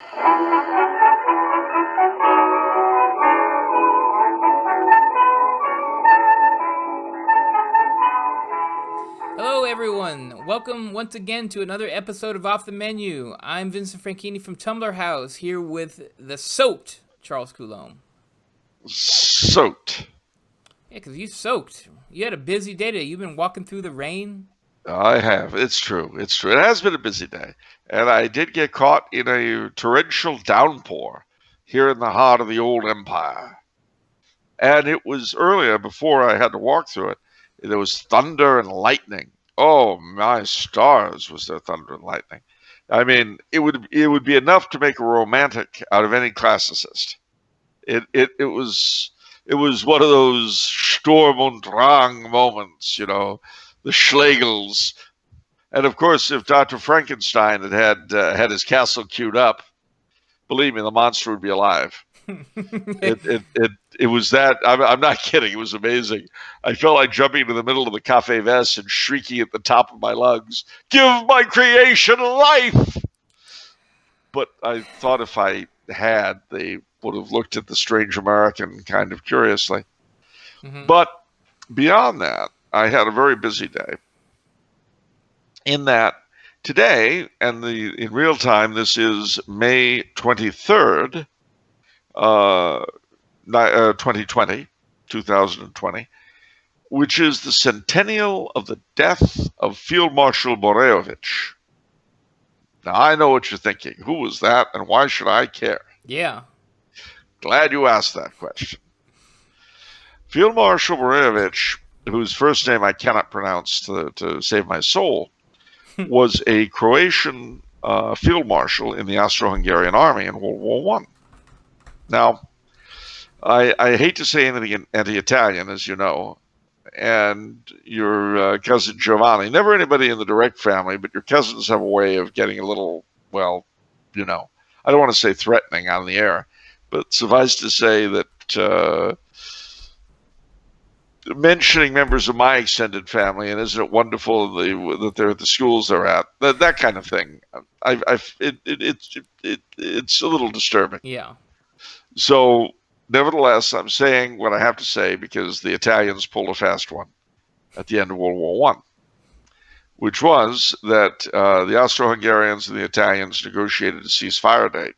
Hello everyone, welcome once again to another episode of Off the Menu. I'm Vincent Franchini from Tumblr House, here with the soaked Charles Coulombe. Soaked. Yeah, because you soaked. You had a busy day today. You've been walking through the rain. I have. It's true. It has been a busy day. And I did get caught in a torrential downpour here in the heart of the old empire. And it was earlier, before I had to walk through it, there was thunder and lightning. Oh, my stars, was there thunder and lightning. I mean, it would be enough to make a romantic out of any classicist. It was one of those Sturm und Drang moments, the Schlegels. And of course, if Dr. Frankenstein had his castle queued up, believe me, the monster would be alive. It was that. I'm not kidding. It was amazing. I felt like jumping into the middle of the Café Vest and shrieking at the top of my lungs, "Give my creation life!" But I thought if I had, they would have looked at the strange American kind of curiously. Mm-hmm. But beyond that, I had a very busy day. In that today, and in real time, this is May 23rd, 2020, which is the centennial of the death of Field Marshal Boroević. Now, I know what you're thinking. Who was that, and why should I care? Yeah. Glad you asked that question. Field Marshal Boroević, whose first name I cannot pronounce to save my soul, was a Croatian field marshal in the Austro-Hungarian army in World War I. Now, I hate to say anything anti-Italian, as you know, and your cousin Giovanni, never anybody in the direct family, but your cousins have a way of getting a little, I don't want to say threatening on the air, but suffice to say that mentioning members of my extended family, and isn't it wonderful that they're at the schools they're at, that kind of thing, it's a little disturbing. Yeah. So, nevertheless, I'm saying what I have to say because the Italians pulled a fast one at the end of World War I, which was that the Austro-Hungarians and the Italians negotiated a ceasefire date.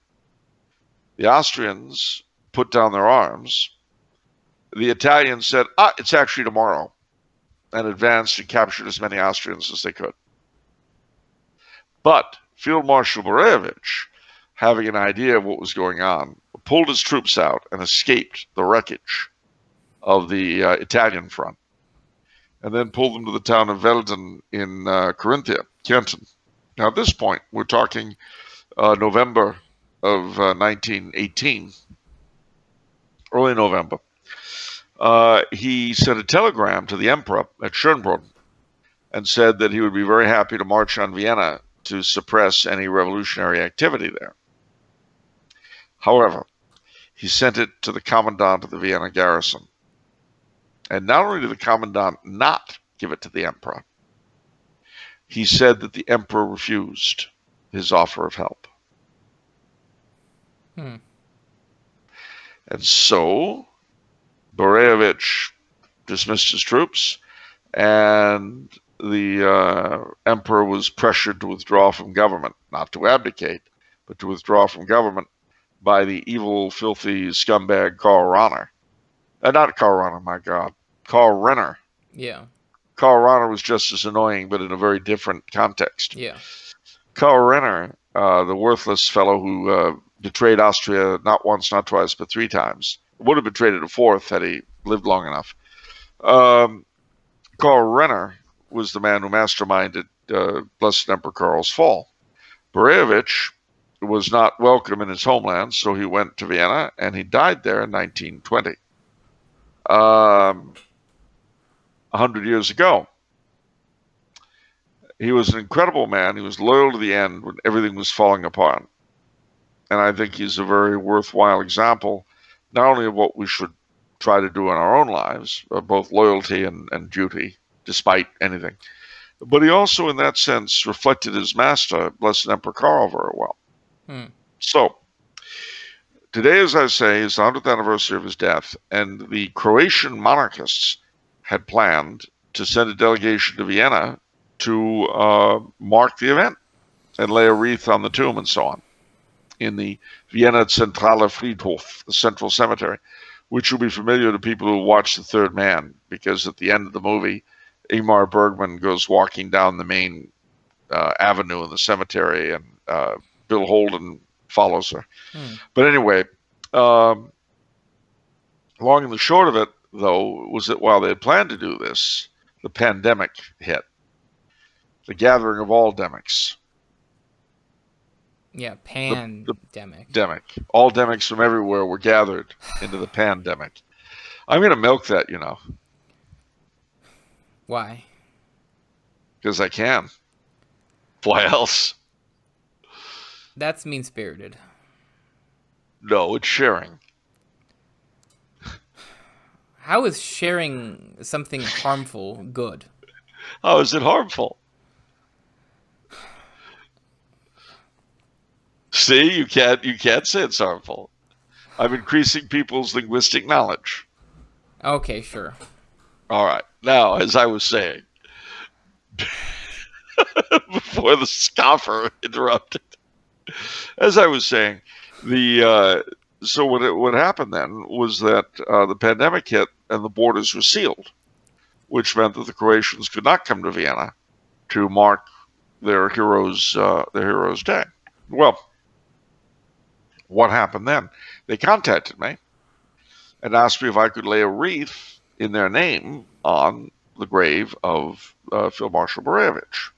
The Austrians put down their arms. The Italians said, it's actually tomorrow, and advanced and captured as many Austrians as they could. But Field Marshal Boroević, having an idea of what was going on, pulled his troops out and escaped the wreckage of the Italian front, and then pulled them to the town of Velden in Carinthia, Canton. Now, at this point, we're talking November of 1918, early November. He sent a telegram to the emperor at Schönbrunn and said that he would be very happy to march on Vienna to suppress any revolutionary activity there. However, he sent it to the commandant of the Vienna garrison. And not only did the commandant not give it to the emperor, he said that the emperor refused his offer of help. And so Boroević dismissed his troops, and the emperor was pressured to withdraw from government, not to abdicate, but to withdraw from government by the evil, filthy scumbag Karl Rahner. Not Karl Rahner, my God. Karl Renner. Yeah. Karl Rahner was just as annoying, but in a very different context. Yeah. Karl Renner, the worthless fellow who betrayed Austria not once, not twice, but 3 times, would have betrayed it a 4th had he lived long enough. Karl Renner was the man who masterminded Blessed Emperor Karl's fall. Boroević was not welcome in his homeland, so he went to Vienna, and he died there in 1920, 100 years ago. He was an incredible man. He was loyal to the end when everything was falling apart. And I think he's a very worthwhile example, not only of what we should try to do in our own lives, both loyalty and duty, despite anything, but he also, in that sense, reflected his master, Blessed Emperor Karl, very well. So, today, as I say, is the 100th anniversary of his death, and the Croatian monarchists had planned to send a delegation to Vienna to mark the event and lay a wreath on the tomb and so on in the Vienna Zentrale Friedhof, the central cemetery, which will be familiar to people who watch The Third Man, because at the end of the movie, Ingmar Bergman goes walking down the main avenue in the cemetery, and Bill Holden follows her. But anyway, long and the short of it, though, was that while they had planned to do this, the pandemic hit. The gathering of all demics. Yeah, pandemic. All demics from everywhere were gathered into the pandemic. I'm going to milk that, you know. Why? Because I can. Why else? That's mean-spirited. No, it's sharing. How is sharing something harmful good? How is it harmful? See, you can't say it's harmful. I'm increasing people's linguistic knowledge. Okay, sure. All right. Now, as I was saying, before the scoffer interrupted, as I was saying, so what happened then was that the pandemic hit and the borders were sealed, which meant that the Croatians could not come to Vienna to mark their heroes' day. Well, what happened then? They contacted me and asked me if I could lay a wreath in their name on the grave of Field Marshal Boroević.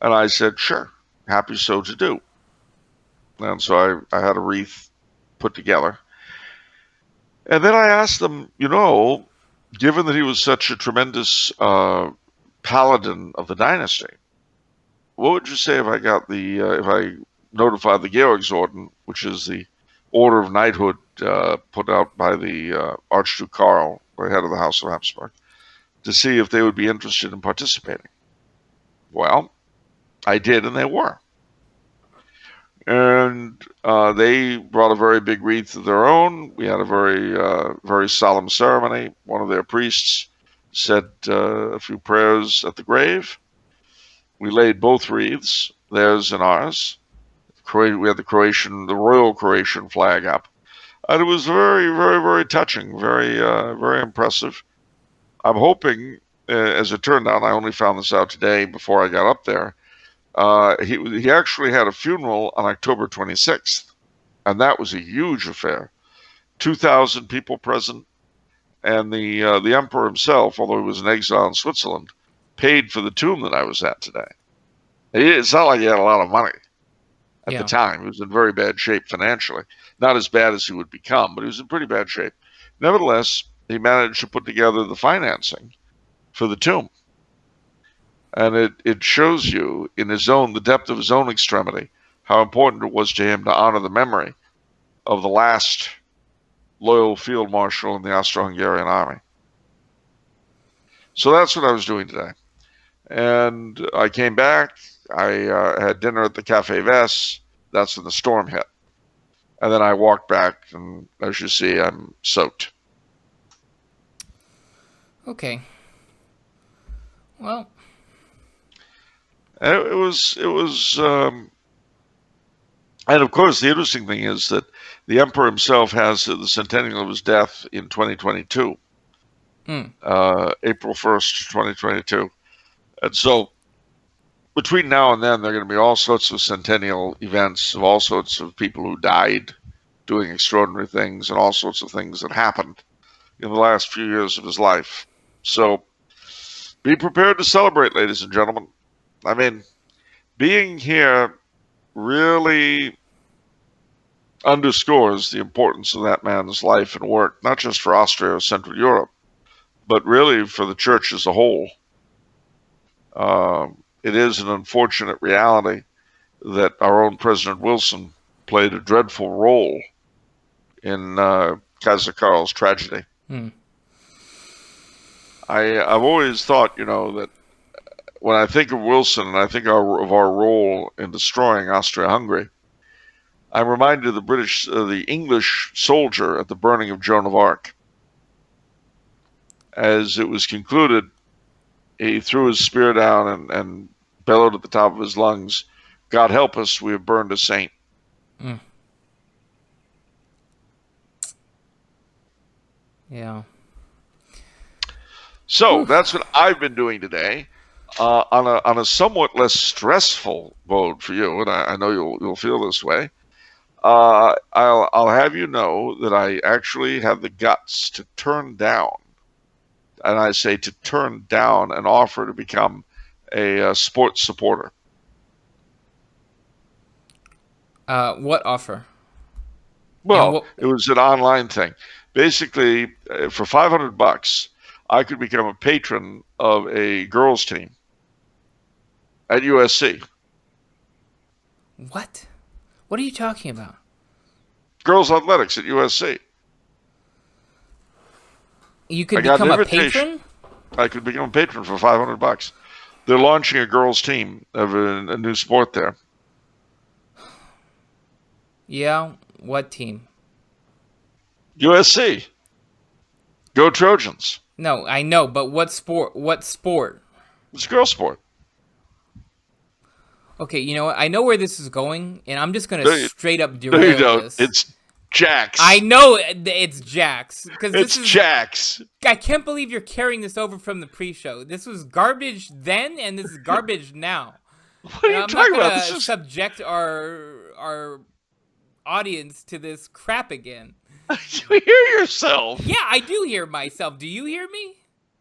And I said, sure, happy so to do. And so I had a wreath put together. And then I asked them, given that he was such a tremendous paladin of the dynasty, what would you say if I got if I notified the Georgsorden, which is the order of knighthood put out by the Archduke Karl, the head of the House of Habsburg, to see if they would be interested in participating? Well, I did, and they were. And they brought a very big wreath of their own. We had a very solemn ceremony. One of their priests said a few prayers at the grave. We laid both wreaths, theirs and ours. We had the royal Croatian flag up. And it was very, very, very touching, very, very impressive. I'm hoping, as it turned out, I only found this out today before I got up there, he actually had a funeral on October 26th, and that was a huge affair. 2,000 people present, and the emperor himself, although he was in exile in Switzerland, paid for the tomb that I was at today. It's not like he had a lot of money at the time. He was in very bad shape financially. Not as bad as he would become, but he was in pretty bad shape. Nevertheless, he managed to put together the financing for the tomb. And it shows you in the depth of his own extremity, how important it was to him to honor the memory of the last loyal field marshal in the Austro-Hungarian army. So that's what I was doing today. And I came back. I had dinner at the Café Vess. That's when the storm hit. And then I walked back, and as you see, I'm soaked. Okay. Well, it was, and of course, the interesting thing is that the emperor himself has the centennial of his death in 2022, April 1st, 2022. And so between now and then, there are going to be all sorts of centennial events of all sorts of people who died doing extraordinary things and all sorts of things that happened in the last few years of his life. So be prepared to celebrate, ladies and gentlemen. I mean, being here really underscores the importance of that man's life and work, not just for Austria or Central Europe, but really for the church as a whole. It is an unfortunate reality that our own President Wilson played a dreadful role in Kaiser Karl's tragedy. I've always thought, that when I think of Wilson and I think of our role in destroying Austria-Hungary, I'm reminded of the English soldier at the burning of Joan of Arc. As it was concluded, he threw his spear down and bellowed at the top of his lungs, "God help us, we have burned a saint." Mm. Yeah. So that's what I've been doing today, on a somewhat less stressful mode for you, and I know you'll feel this way. I'll have you know that I actually have the guts to turn down, and I say to turn down, an offer to become a sports supporter. What offer? Well, it was an online thing. Basically, for $500, I could become a patron of a girls' team at USC. What? What are you talking about? Girls' athletics at USC. You could become a patron? I could become a patron for $500. They're launching a girls' team of a new sport there. Yeah, what team? USC. Go Trojans. No, I know, but what sport? What sport? It's a girls' sport. Okay, you know what? I know where this is going, and I'm just gonna straight up derail No, you don't. this. It's Jax. I know it's Jax because It's Jax. I can't believe you're carrying this over from the pre-show. This was garbage then, and this is garbage now. What are you talking about? This is... subject our audience to this crap again. You hear yourself? Yeah, I do hear myself. Do you hear me?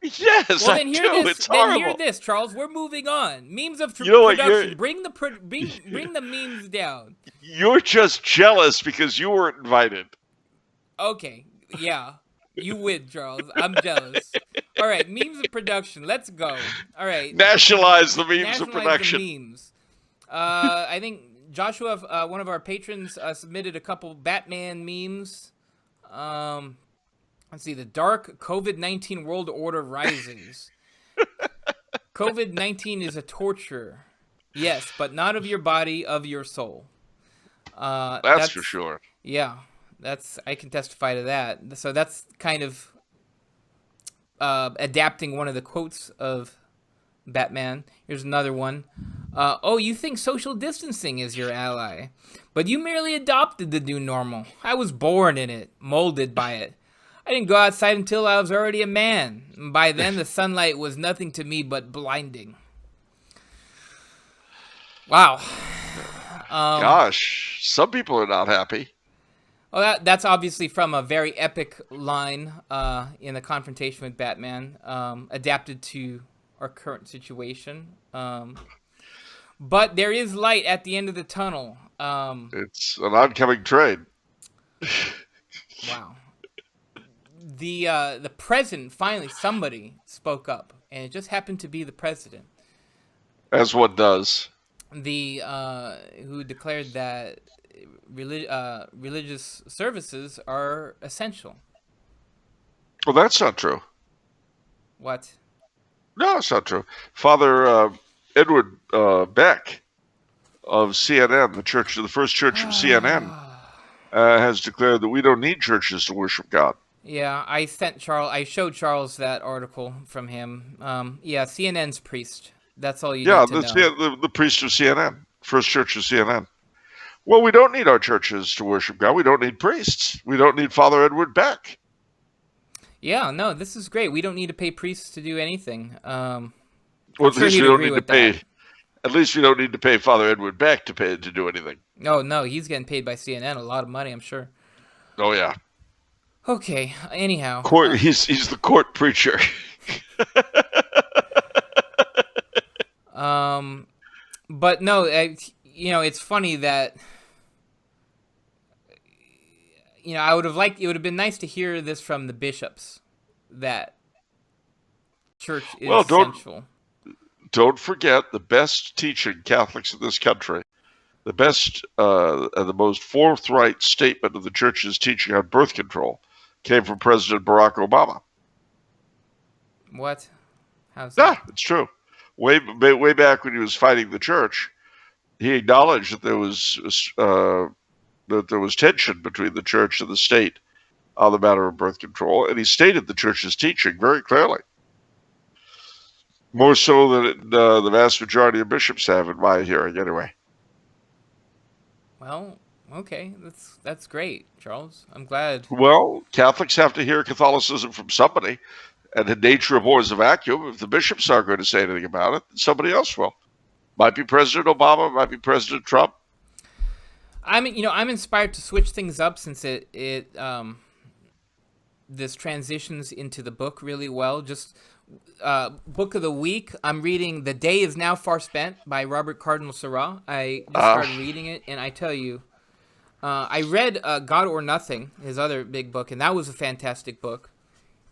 Yes, well, then I hear do. This, it's then horrible. hear this, Charles. We're moving on. Memes of What, production. Bring the memes down. You're just jealous because you weren't invited. Okay, yeah. You win, Charles. I'm jealous. All right, memes of production. Let's go. All right. Nationalize the memes of production. The memes. I think Joshua, one of our patrons, submitted a couple Batman memes. Let's see. The dark COVID-19 world order rises. COVID-19 is a torture. Yes, but not of your body, of your soul. That's for sure. Yeah, I can testify to that. So that's kind of adapting one of the quotes of Batman. Here's another one. Oh, you think social distancing is your ally, but you merely adopted the new normal. I was born in it, molded by it. I didn't go outside until I was already a man. By then, the sunlight was nothing to me but blinding. Wow. Gosh, some people are not happy. Well, that's obviously from a very epic line in the confrontation with Batman, adapted to our current situation. But there is light at the end of the tunnel. It's an oncoming train. Wow. The president, finally, somebody spoke up, and it just happened to be the president. As one does. Who declared that religious services are essential. Well, that's not true. What? No, it's not true. Father Edward Beck of CNN, the first church of CNN, has declared that we don't need churches to worship God. Yeah, I showed Charles that article from him. Yeah, CNN's priest. That's all you need to know. The priest of CNN, first church of CNN. Well, we don't need our churches to worship God. We don't need priests. We don't need Father Edward Beck. Yeah, no, this is great. We don't need to pay priests to do anything. Well, at least we don't need to pay. At least we don't need to pay Father Edward Beck to do anything. No, he's getting paid by CNN a lot of money, I'm sure. Oh yeah. Okay. Anyhow, he's the court preacher. But no, it's funny that I would have been nice to hear this from the bishops that church is essential. Don't forget the best teaching Catholics in this country. The best and the most forthright statement of the church's teaching on birth control came from President Barack Obama. What? How's that? Yeah, it's true. Way back when he was fighting the church, he acknowledged that there was that there was tension between the church and the state on the matter of birth control, and he stated the church's teaching very clearly. More so than the vast majority of bishops have in my hearing, anyway. Well, okay, that's great, Charles. I'm glad. Well, Catholics have to hear Catholicism from somebody, and the nature abhors a vacuum. If the bishops aren't going to say anything about it, then somebody else will. Might be President Obama, might be President Trump. I'm inspired to switch things up since this transitions into the book really well. Just book of the week, I'm reading The Day Is Now Far Spent by Robert Cardinal Sarah. I just started reading it, and I tell you, I read God or Nothing, his other big book, and that was a fantastic book.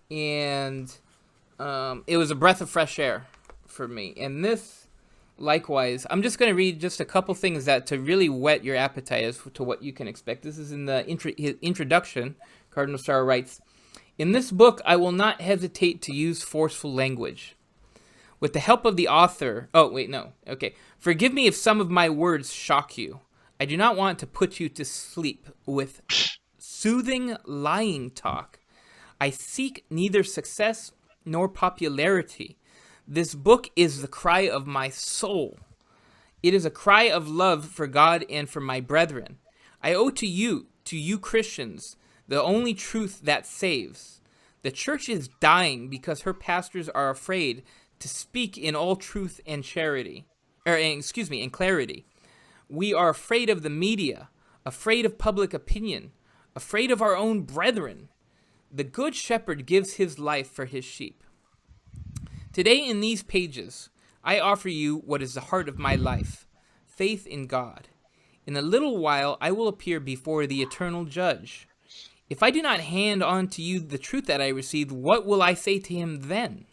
And it was a breath of fresh air for me. And this, likewise, I'm just going to read just a couple things that to really whet your appetite as to what you can expect. This is in the his introduction. Cardinal Sarah writes, "In this book, I will not hesitate to use forceful language. With the help of the author... Oh, wait, no. Okay. Forgive me if some of my words shock you. I do not want to put you to sleep with soothing lying talk. I seek neither success nor popularity. This book is the cry of my soul. It is a cry of love for God and for my brethren. I owe to you Christians, the only truth that saves. The church is dying because her pastors are afraid to speak in all truth and charity, and clarity. We are afraid of the media, afraid of public opinion, afraid of our own brethren. The good shepherd gives his life for his sheep. Today in these pages, I offer you what is the heart of my life, faith in God. In a little while, I will appear before the eternal judge. If I do not hand on to you the truth that I received, what will I say to him then?"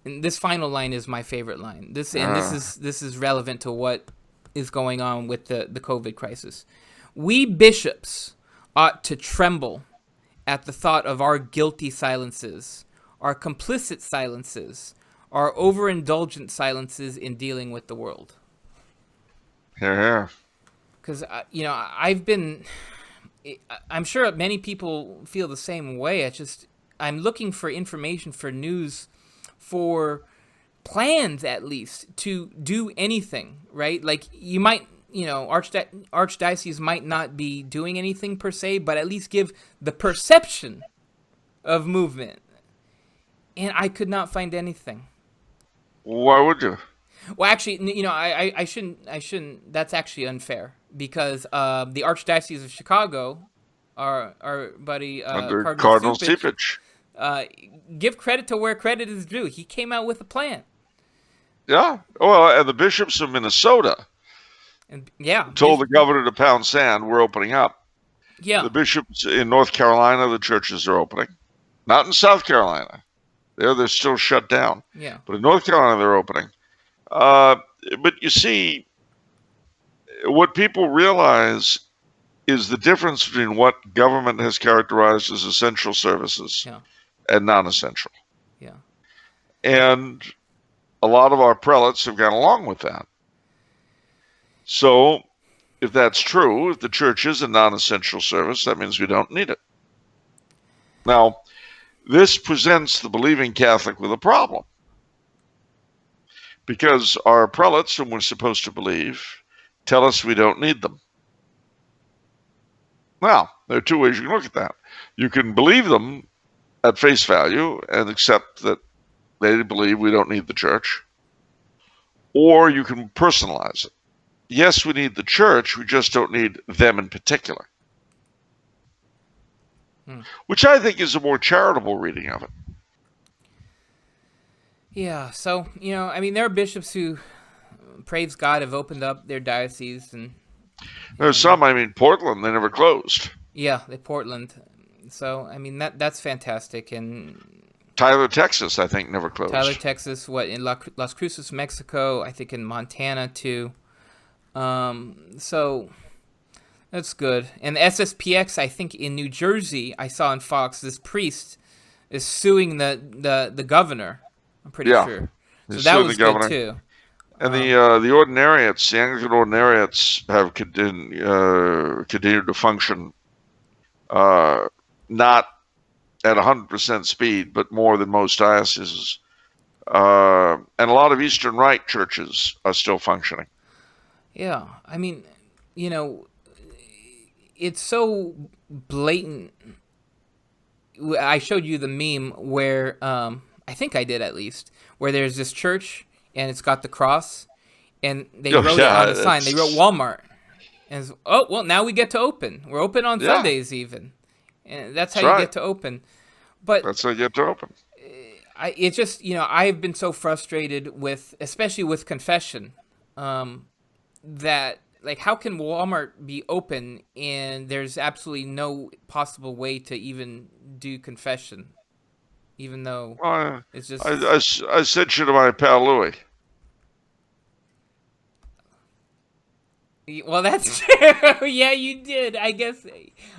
And this final line is my favorite line. This is relevant to what is going on with the COVID crisis. "We bishops ought to tremble at the thought of our guilty silences, our complicit silences, our overindulgent silences in dealing with the world." Here. Because, I'm sure many people feel the same way. I'm looking for information, for news, for plans at least to do anything, right? Like you might, archdiocese might not be doing anything per se, but at least give the perception of movement. And I could not find anything. Why would you? Well, actually, I shouldn't. That's actually unfair because the Archdiocese of Chicago, our buddy under Cardinal Svetozar, give credit to where credit is due. He came out with a plan. Yeah. Well, and the bishops of Minnesota told the governor to pound sand. We're opening up. Yeah. The bishops in North Carolina, the churches are opening. Not in South Carolina. They're still shut down. Yeah. But in North Carolina, they're opening. But you see, what people realize is the difference between what government has characterized as essential services and non-essential. Yeah. And a lot of our prelates have gone along with that. So if that's true, if the church is a non-essential service, that means we don't need it. Now, this presents the believing Catholic with a problem. Because our prelates, whom we're supposed to believe, tell us we don't need them. Now, there are two ways you can look at that. You can believe them at face value and accept that they believe we don't need the church. Or you can personalize it. Yes, we need the church, we just don't need them in particular. Which I think is a more charitable reading of it. Yeah, so, there are bishops who, praise God, have opened up their diocese. And there's some, Portland, they never closed. Yeah, Portland. So, that's fantastic. And Tyler, Texas, I think, never closed. Tyler, Texas, in Las Cruces, Mexico, I think in Montana, too. So, that's good. And the SSPX, I think in New Jersey, I saw on Fox, this priest is suing the governor. I'm pretty sure. So that was good too. And the ordinariates, the Anglican ordinariates, have continued to function, not at 100% speed, but more than most dioceses. And a lot of Eastern Rite churches are still functioning. Yeah, I mean, it's so blatant. I showed you the meme where, I think I did at least, where there's this church and it's got the cross, and they wrote it on the sign. They wrote Walmart, and now we get to open. We're open on Sundays even, and that's how you get to open. But that's how you get to open. It's just, I've been so frustrated with, especially with confession, that, like, how can Walmart be open and there's absolutely no possible way to even do confession, even though it's just... I sent you to my pal Louis. Well, that's true. Yeah, you did. I guess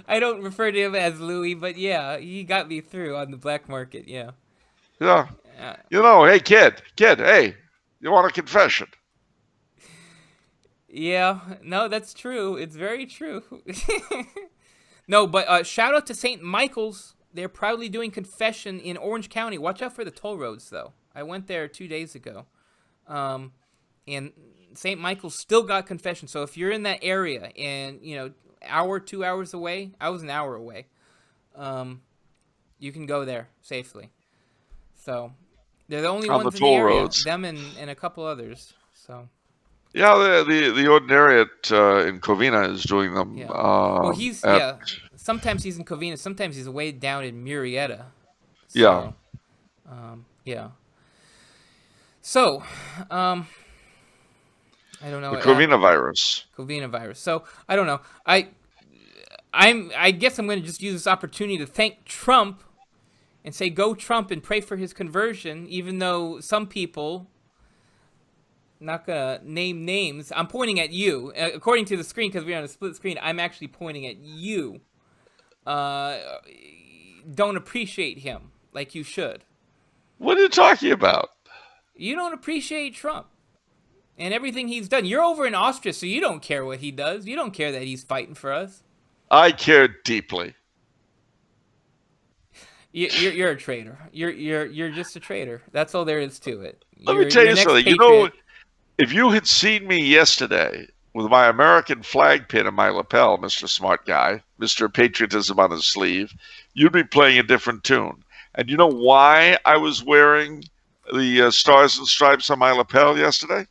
I don't refer to him as Louis, but yeah, he got me through on the black market, yeah. Yeah. Hey, kid, hey, you want a confession? Yeah, no, that's true. It's very true. No, but shout out to St. Michael's. They're proudly doing confession in Orange County. Watch out for the toll roads, though. I went there 2 days ago. And St. Michael's still got confession. So if you're in that area and, 2 hours away, I was an hour away, you can go there safely. So they're the only ones in the area. Roads. Them and a couple others. So. Yeah, the ordinariate in Covina is doing them. Yeah. Sometimes he's in Covina. Sometimes he's way down in Murrieta. So, yeah. So, I don't know. The Covina virus. Covina virus. So I don't know. I guess I'm going to just use this opportunity to thank Trump and say go Trump and pray for his conversion, even though some people. Not gonna name names. I'm pointing at you. According to the screen, because we're on a split screen, I'm actually pointing at you. Don't appreciate him like you should. What are you talking about? You don't appreciate Trump and everything he's done. You're over in Austria, so you don't care what he does. You don't care that he's fighting for us. I care deeply. You're a traitor. You're just a traitor. That's all there is to it. Let me tell you something. Patriot. If you had seen me yesterday with my American flag pin in my lapel, Mr. Smart Guy, Mr. Patriotism on his sleeve, you'd be playing a different tune. And you know why I was wearing the stars and stripes on my lapel yesterday?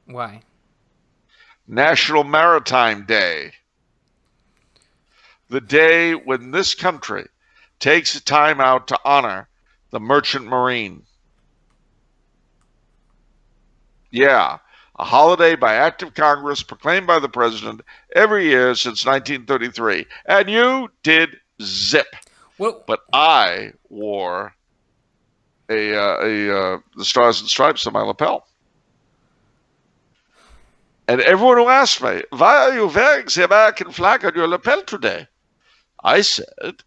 Why? National Maritime Day. The day when this country takes time out to honor the merchant marine. Yeah, a holiday by act of Congress proclaimed by the president every year since 1933. And you did zip. Well, but I wore the stars and stripes on my lapel. And everyone who asked me, why are you wearing the American flag on your lapel today? I said,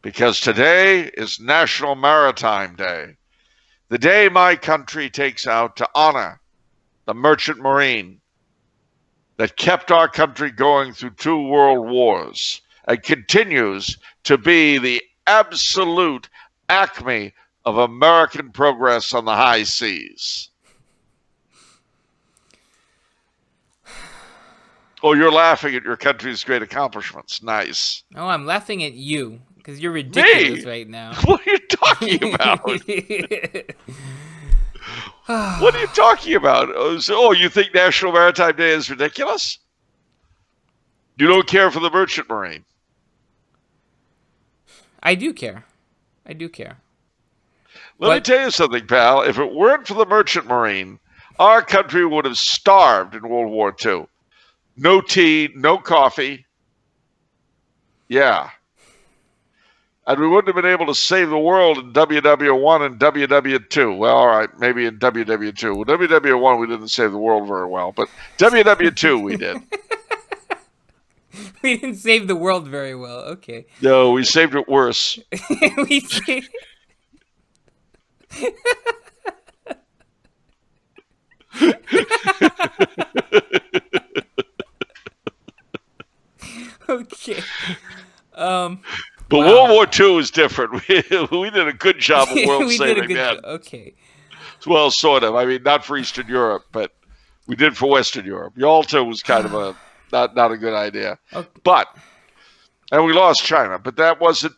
because today is National Maritime Day. The day my country takes out to honor the merchant marine that kept our country going through 2 world wars and continues to be the absolute acme of American progress on the high seas. Oh, you're laughing at your country's great accomplishments. Nice. No, I'm laughing at you because you're ridiculous right now. What are you talking about? What are you talking about? Oh, you think National Maritime Day is ridiculous? You don't care for the merchant marine. I do care. I do care. Let me tell you something, pal. If it weren't for the merchant marine, our country would have starved in World War II. No tea, no coffee. Yeah. And we wouldn't have been able to save the world in WW1 and WW2. Well, all right, maybe in WW2. Well, WW1 we didn't save the world very well, but WW2 we did. We didn't save the world very well. Okay. No, we saved it worse. We saved... Okay. But Wow. World War II is different. We did a good job of world We did a saving good then. job. Okay. Well, sort of. I mean, not for Eastern Europe, but we did for Western Europe. Yalta was kind of a not a good idea. Okay. But and we lost China, but that wasn't.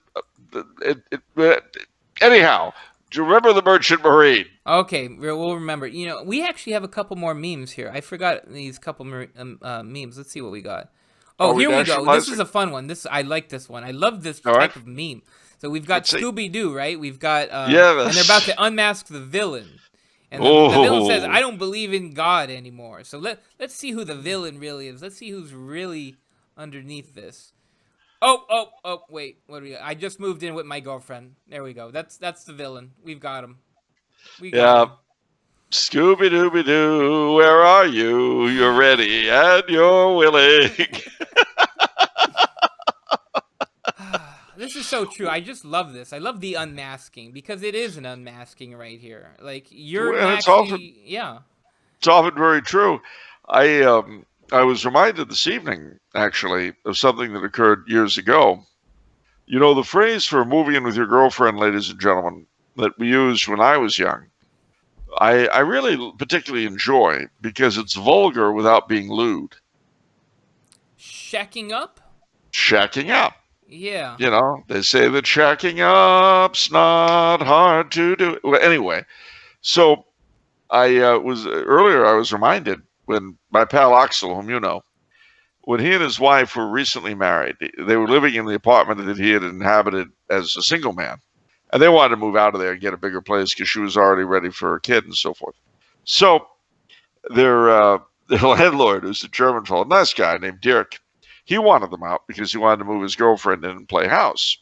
Anyhow, do you remember the Merchant Marine? Okay, we'll remember. You know, we actually have a couple more memes here. I forgot these couple memes. Let's see what we got. Oh, here we go. This is a fun one. I like this one. I love this type of meme. So we've got Scooby-Doo, right? We've got and they're about to unmask the villain. And the villain says, "I don't believe in God anymore." So let's see who the villain really is. Let's see who's really underneath this. Oh, wait. What do we got? I just moved in with my girlfriend. There we go. That's the villain. We've got him. We got him. Scooby-Dooby-Doo, where are you? You're ready and you're willing. This is so true. I just love this. I love the unmasking because it is an unmasking right here. Like you're actually, It's often very true. I was reminded this evening, actually, of something that occurred years ago. You know, the phrase for moving in with your girlfriend, ladies and gentlemen, that we used when I was young, I really particularly enjoy because it's vulgar without being lewd. Shacking up? Shacking up. Yeah. You know, they say that shacking up's not hard to do. Well, anyway, so I was reminded when my pal Axel, whom you know, when he and his wife were recently married, they were living in the apartment that he had inhabited as a single man. And they wanted to move out of there and get a bigger place because she was already ready for a kid and so forth. So their landlord, who's a German fellow, nice guy named Dirk, he wanted them out because he wanted to move his girlfriend in and play house.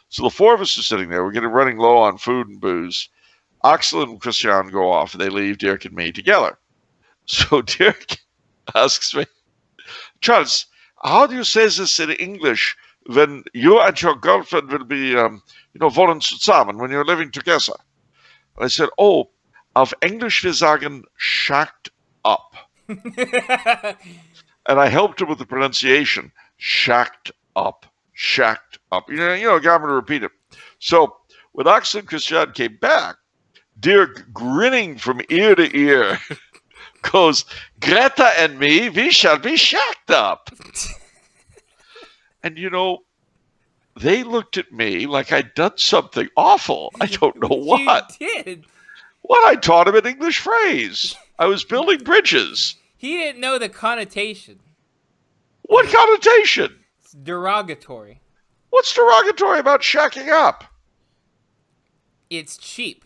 So the four of us are sitting there. We're getting running low on food and booze. Axel and Christian go off, and they leave Dirk and me together. So Dirk asks me, Charles, how do you say this in English when you and your girlfriend will be, wollen zusammen, when you're living together? And I said, auf Englisch wir sagen, shacked up. And I helped him with the pronunciation, shacked up, shacked up. You know, got him to repeat it. So when Axel and Christian came back, Dirk, grinning from ear to ear, goes, Greta and me, we shall be shacked up. And, you know, they looked at me like I'd done something awful. I don't know what. You did. What? I taught him an English phrase. I was building bridges. He didn't know the connotation. What connotation? It's derogatory. What's derogatory about shacking up? It's cheap.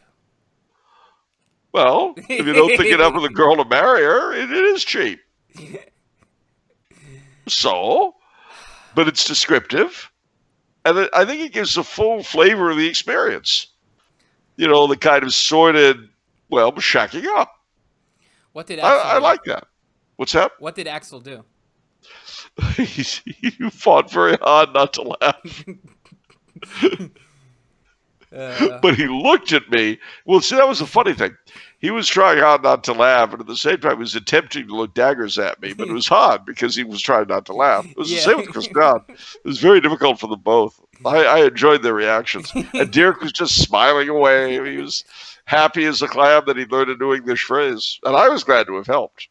Well, if you don't think enough of the girl to marry her, it is cheap. So, but it's descriptive, and I think it gives the full flavor of the experience. You know, the kind of sordid, shacking up. What did Axel I like that. What's that? What did Axel do? You fought very hard not to laugh. But he looked at me. Well, see, that was the funny thing. He was trying hard not to laugh, and at the same time, he was attempting to look daggers at me. But it was hard because he was trying not to laugh. It was the same with Christian. It was very difficult for them both. I enjoyed their reactions. And Dirk was just smiling away. He was happy as a clam that he'd learned a new English phrase. And I was glad to have helped.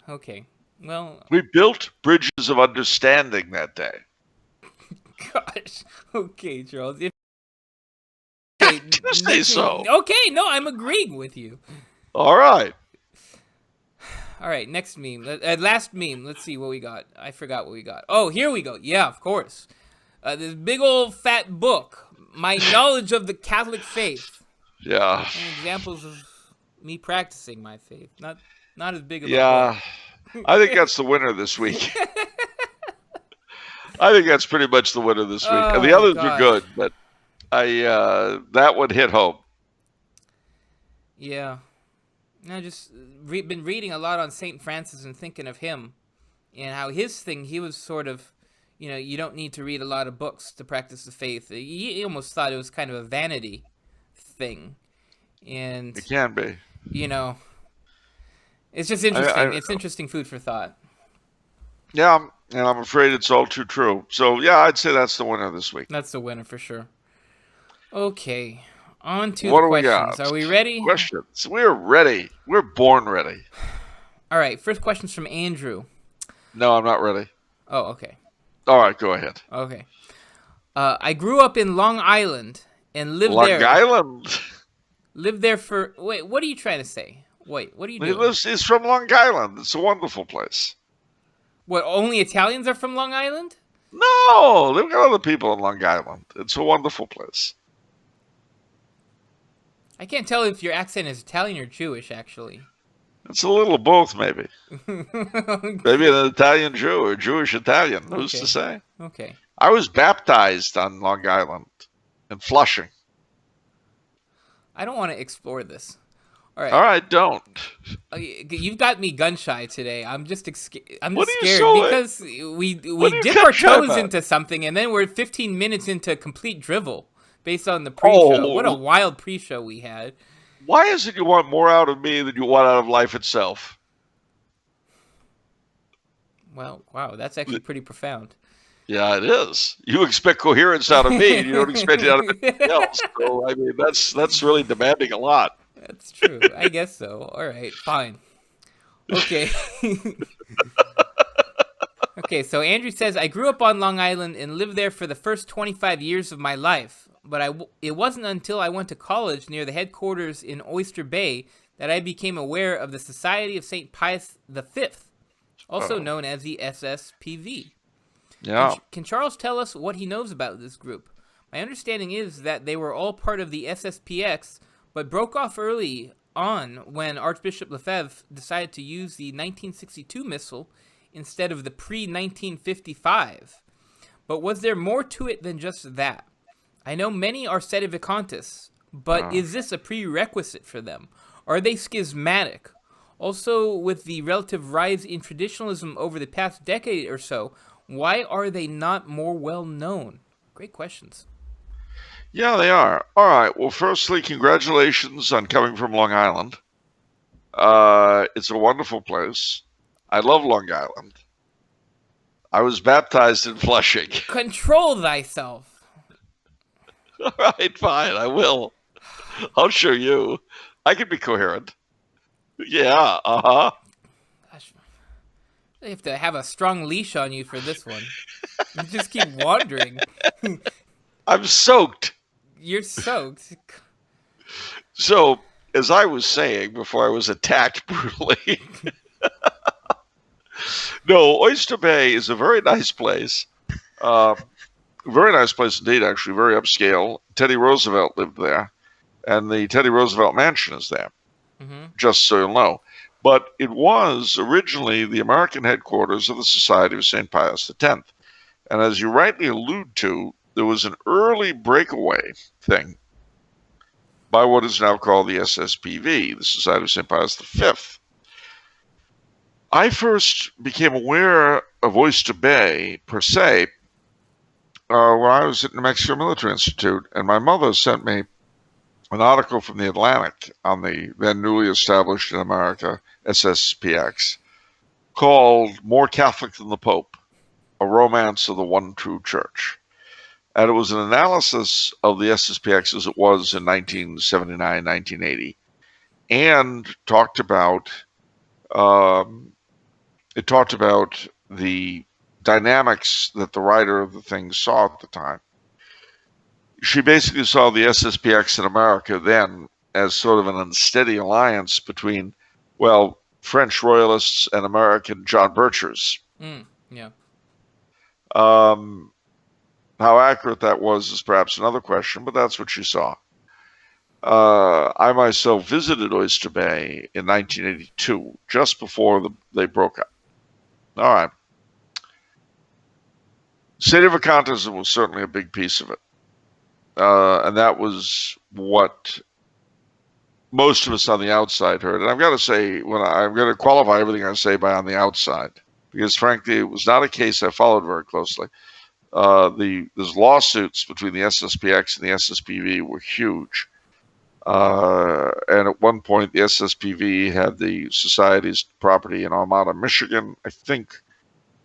Okay. Well, we built bridges of understanding that day. Gosh. Okay, Charles. Just say so. Okay, no, I'm agreeing with you. All right. All right, next meme. Last meme. Let's see what we got. I forgot what we got. Oh, here we go. Yeah, of course. This big old fat book. My knowledge of the Catholic faith. Yeah. And examples of me practicing my faith. Not as big of a book. I think that's the winner this week. I think that's pretty much the winner this week. And the others were good, but that one hit home. Yeah. I just been reading a lot on St. Francis and thinking of him and how his thing, he was sort of, you don't need to read a lot of books to practice the faith. He almost thought it was kind of a vanity thing. And it can be. you know, it's just I, interesting. I, It's interesting food for thought. yeah, and I'm afraid it's all too true. So yeah, I'd say that's the winner this week. That's the winner for sure. Okay, on to the What do we questions. got? Are we ready? Questions. We're ready. We're born ready. All right, first question's from Andrew. No, I'm not ready. Oh, okay. All right, go ahead. Okay. I grew up in Long Island and lived Long there. Island. Lived there for. Wait, what are you trying to say? Wait, what are you doing? He's from Long Island. It's a wonderful place. What, only Italians are from Long Island? No, they've got other people in Long Island. It's a wonderful place. I can't tell if your accent is Italian or Jewish, actually. It's a little of both, maybe. Maybe an Italian Jew or Jewish Italian. Who's to say? Okay. I was baptized on Long Island in Flushing. I don't want to explore this. All right. All right, don't. You've got me gun shy today. I'm just scared because we dip our toes into something and then we're 15 minutes into complete drivel based on the pre-show. What a wild pre-show we had. Why is it you want more out of me than you want out of life itself? Well, wow, that's actually pretty profound. Yeah, it is. You expect coherence out of me, and you don't expect it out of anything else. So, I mean, that's really demanding a lot. That's true. I guess so. All right, fine. Okay. Okay, so Andrew says, I grew up on Long Island and lived there for the first 25 years of my life, but it wasn't until I went to college near the headquarters in Oyster Bay that I became aware of the Society of St. Pius V, also known as the SSPV. Yeah. Can Charles tell us what he knows about this group? My understanding is that they were all part of the SSPX, but broke off early on when Archbishop Lefebvre decided to use the 1962 missal instead of the pre-1955. But was there more to it than just that? I know many are sedevacantists, but is this a prerequisite for them? Are they schismatic? Also, with the relative rise in traditionalism over the past decade or so, why are they not more well known? Great questions. Yeah, they are. All right. Well, firstly, congratulations on coming from Long Island. It's a wonderful place. I love Long Island. I was baptized in Flushing. Control thyself. All right, fine. I will. I'll show you. I can be coherent. Yeah, uh-huh. Gosh, I have to have a strong leash on you for this one. You just keep wandering. I'm soaked. You're soaked. So, as I was saying before I was attacked brutally, no, Oyster Bay is a very nice place. Very nice place indeed, actually, very upscale. Teddy Roosevelt lived there, and the Teddy Roosevelt Mansion is there, just so you'll know. But it was originally the American headquarters of the Society of St. Pius X. And as you rightly allude to, there was an early breakaway thing by what is now called the SSPV, the Society of St. Pius V. I first became aware of Oyster Bay, per se, when I was at New Mexico Military Institute, and my mother sent me an article from the Atlantic on the then newly established in America SSPX called More Catholic Than the Pope, A Romance of the One True Church. And it was an analysis of the SSPX as it was in 1979, 1980, and talked about the dynamics that the writer of the thing saw at the time. She basically saw the SSPX in America then as sort of an unsteady alliance between, well, French royalists and American John Birchers. Yeah. How accurate that was is perhaps another question, but that's what she saw. I myself visited Oyster Bay in 1982, just before they broke up. All right. Sedevacantism was certainly a big piece of it. And that was what most of us on the outside heard. And I've got to say, I'm going to qualify everything I say by on the outside, because frankly, it was not a case I followed very closely. Those lawsuits between the SSPX and the SSPV were huge. And at one point, the SSPV had the society's property in Armada, Michigan. I think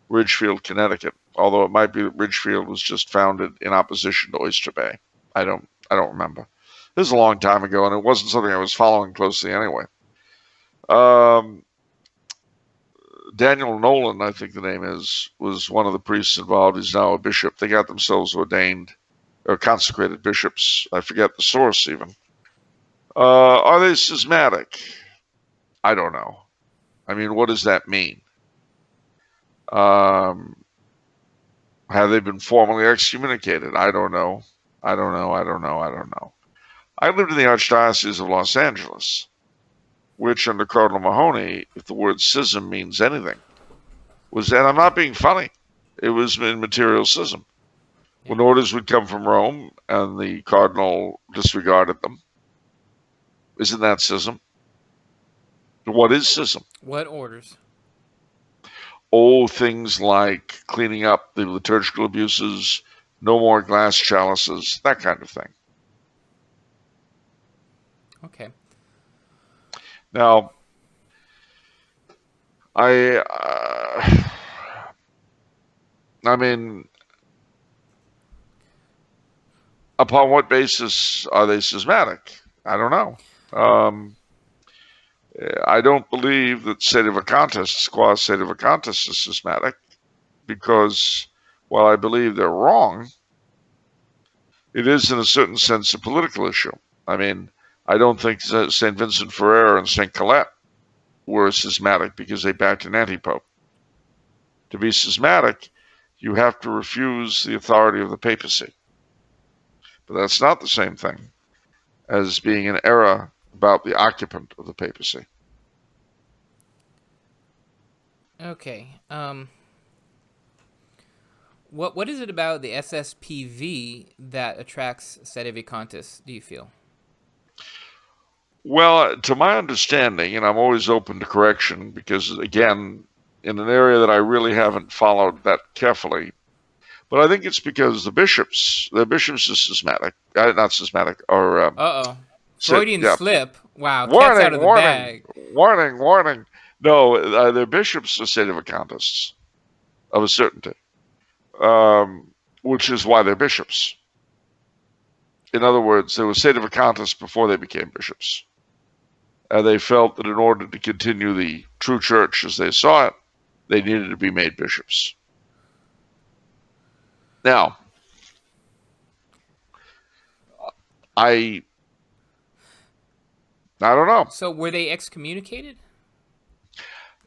Ridgefield, Connecticut. Although it might be that Ridgefield was just founded in opposition to Oyster Bay. I don't remember. This is a long time ago, and it wasn't something I was following closely anyway. Daniel Nolan, I think the name is, was one of the priests involved. He's now a bishop. They got themselves ordained or consecrated bishops. I forget the source even. Are they schismatic? I don't know. I mean, what does that mean? Have they been formally excommunicated? I don't know. I don't know. I lived in the Archdiocese of Los Angeles, which under Cardinal Mahoney, if the word schism means anything, was, and I'm not being funny, it was in material schism. When orders would come from Rome and the cardinal disregarded them, isn't that schism? What is schism? What orders? Oh, things like cleaning up the liturgical abuses, no more glass chalices, that kind of thing. Okay. Now, I mean, upon what basis are they schismatic? I don't know. I don't believe that sedevacantists, qua sedevacantists, is schismatic, because while I believe they're wrong, it is in a certain sense a political issue. I mean, I don't think St. Vincent Ferrer and St. Colette were schismatic because they backed an anti-pope. To be schismatic, you have to refuse the authority of the papacy. But that's not the same thing as being an error about the occupant of the papacy. Okay. What is it about the SSPV that attracts sedevacantists, do you feel? Well, to my understanding, and I'm always open to correction because, again, in an area that I really haven't followed that carefully, but I think it's because the bishops are schismatic, not schismatic, or... Uh-oh. Freudian slip. Wow, warning, cat's out of the bag. Warning. No, their bishops are sedevacantists of a certainty, which is why they're bishops. In other words, they were sedevacantists before they became bishops. And they felt that in order to continue the true church as they saw it, they needed to be made bishops. Now, I don't know. So were they excommunicated?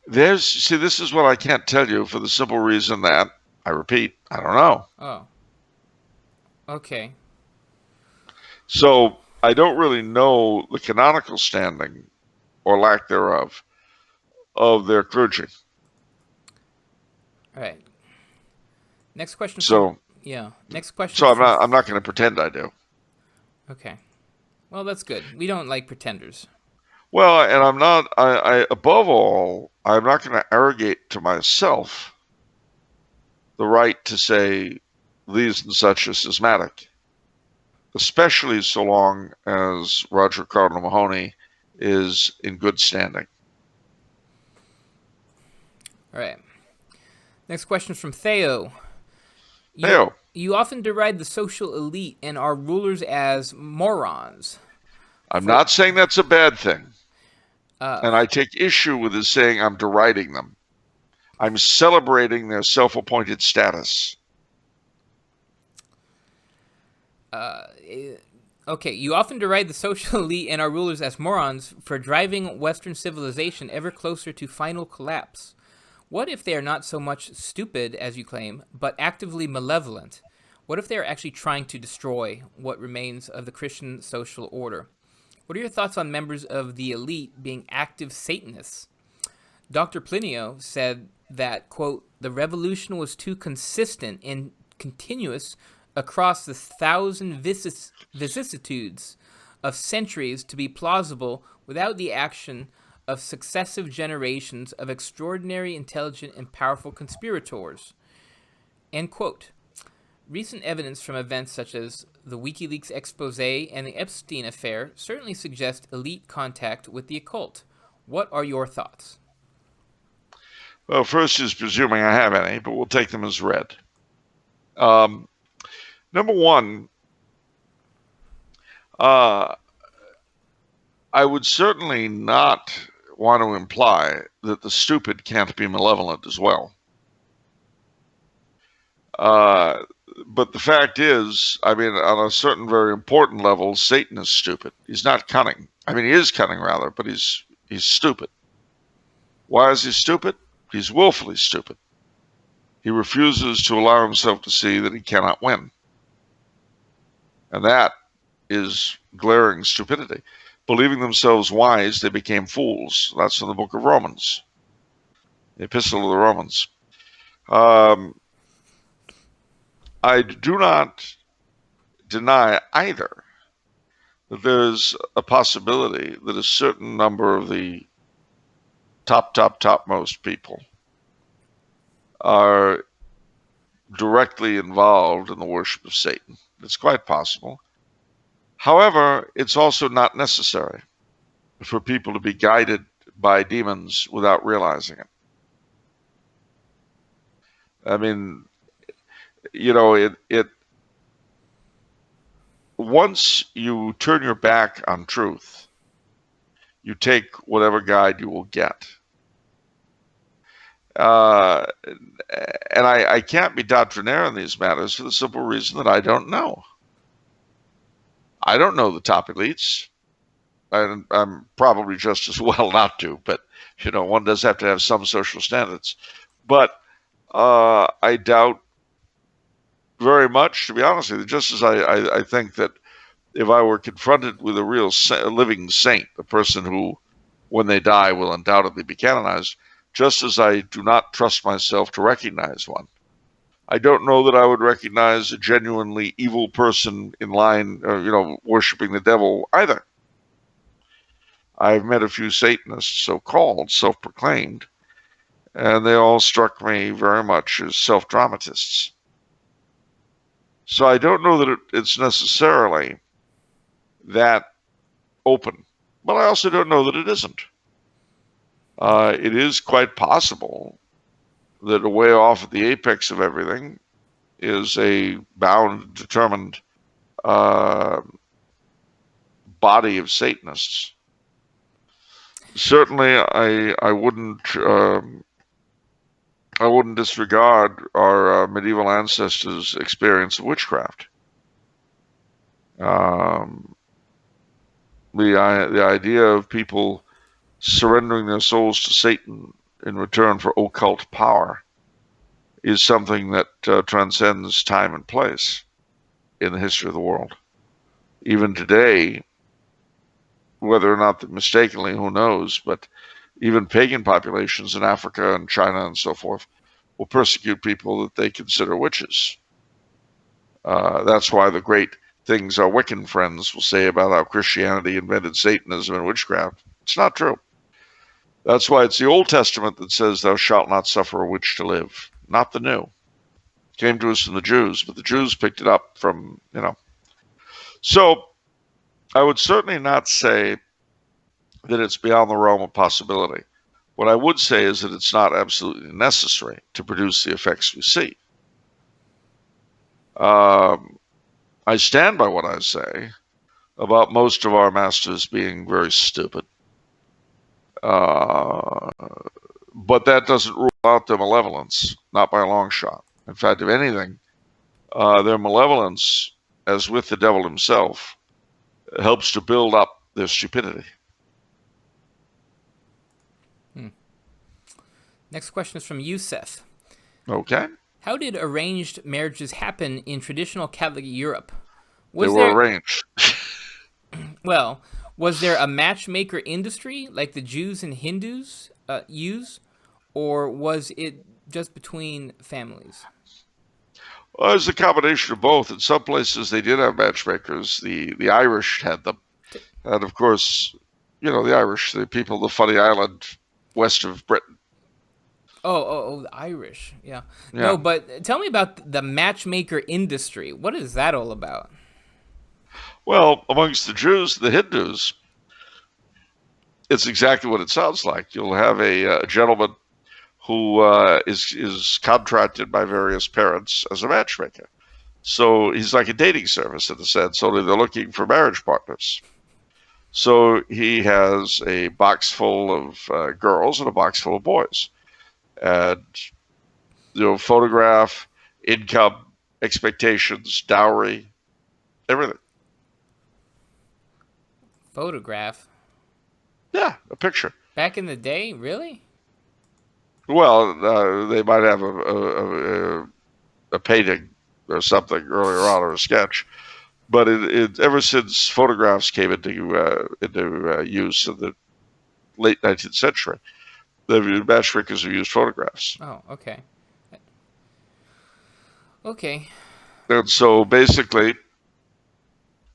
This is what I can't tell you for the simple reason that, I repeat, I don't know. Oh. Okay. So I don't really know the canonical standing, or lack thereof, of their clergy. All right. Next question. Next question. So I'm not going to pretend I do. Okay. Well, that's good. We don't like pretenders. Well, and I'm not. I above all, I'm not going to arrogate to myself the right to say these and such are schismatic, especially so long as Roger Cardinal Mahoney is in good standing. All right. Next question from Theo. Theo. You often deride the social elite and our rulers as morons. I'm not saying that's a bad thing. And I take issue with his saying I'm deriding them. I'm celebrating their self-appointed status. Okay, you often deride the social elite and our rulers as morons for driving Western civilization ever closer to final collapse. What if they are not so much stupid, as you claim, but actively malevolent? What if they are actually trying to destroy what remains of the Christian social order? What are your thoughts on members of the elite being active Satanists? Dr. Plinio said that, quote, the revolution was too consistent and continuous across the 1,000 vicissitudes of centuries to be plausible without the action of successive generations of extraordinary, intelligent, and powerful conspirators. End quote. Recent evidence from events such as the WikiLeaks expose and the Epstein affair certainly suggest elite contact with the occult. What are your thoughts? Well, first is presuming I have any, but we'll take them as read. Number one, I would certainly not want to imply that the stupid can't be malevolent as well. But the fact is, I mean, on a certain very important level, Satan is stupid. He's not cunning. I mean, he is cunning rather, but he's stupid. Why is he stupid? He's willfully stupid. He refuses to allow himself to see that he cannot win. And that is glaring stupidity. Believing themselves wise, they became fools. That's in the book of Romans, the Epistle of the Romans. I do not deny either that there's a possibility that a certain number of the topmost people are directly involved in the worship of Satan. It's quite possible. However, it's also not necessary for people to be guided by demons without realizing it. I mean, you know, it once you turn your back on truth, you take whatever guide you will get. And I can't be doctrinaire in these matters for the simple reason that I don't know. I don't know the top elites. I'm probably just as well not to, but, you know, one does have to have some social standards. But I doubt very much, to be honest with you, just as I think that if I were confronted with a real living saint, a person who, when they die, will undoubtedly be canonized, just as I do not trust myself to recognize one. I don't know that I would recognize a genuinely evil person in line, worshiping the devil either. I've met a few Satanists, so-called, self-proclaimed, and they all struck me very much as self-dramatists. So I don't know that it's necessarily that open, but I also don't know that it isn't. It is quite possible that way off at the apex of everything is a bound, determined body of Satanists. Certainly, I wouldn't disregard our medieval ancestors' experience of witchcraft. The idea of people surrendering their souls to Satan in return for occult power is something that transcends time and place in the history of the world. Even today, whether or not mistakenly, who knows, but even pagan populations in Africa and China and so forth will persecute people that they consider witches. That's why the great things our Wiccan friends will say about how Christianity invented Satanism and witchcraft. It's not true. That's why it's the Old Testament that says, "Thou shalt not suffer a witch to live," not the New. It came to us from the Jews, but the Jews picked it up from, So I would certainly not say that it's beyond the realm of possibility. What I would say is that it's not absolutely necessary to produce the effects we see. I stand by what I say about most of our masters being very stupid. But that doesn't rule out their malevolence, not by a long shot. In fact, if anything, their malevolence, as with the devil himself, helps to build up their stupidity. Next question is from Youssef. Okay. How did arranged marriages happen in traditional Catholic Europe? They were arranged. Well, was there a matchmaker industry like the Jews and Hindus use, or was it just between families? Well, it was a combination of both. In some places, they did have matchmakers. The Irish had them. And, of course, the Irish, the people of the Funny Island west of Britain. The Irish. Yeah. Yeah. No, but tell me about the matchmaker industry. What is that all about? Well, amongst the Jews, the Hindus, it's exactly what it sounds like. You'll have a gentleman who is contracted by various parents as a matchmaker. So he's like a dating service in a sense, only they're looking for marriage partners. So he has a box full of girls and a box full of boys. And, photograph, income, expectations, dowry, everything. Photograph? Yeah, a picture. Back in the day? Really? Well, they might have a painting or something earlier on, or a sketch. But ever since photographs came into use in the late 19th century, the matchmakers have used photographs. Oh, okay. Okay. And so basically,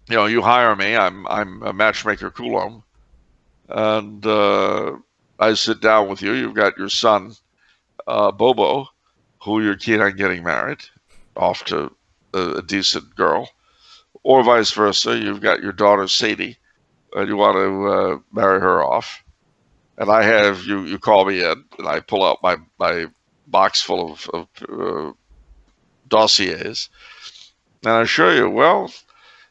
you hire me. I'm a matchmaker Coulombe, and I sit down with you. You've got your son, Bobo, who you're keen on getting married off to a decent girl, or vice versa. You've got your daughter Sadie, and you want to marry her off. And I have you call me in, and I pull out my box full of dossiers, and I show you, well,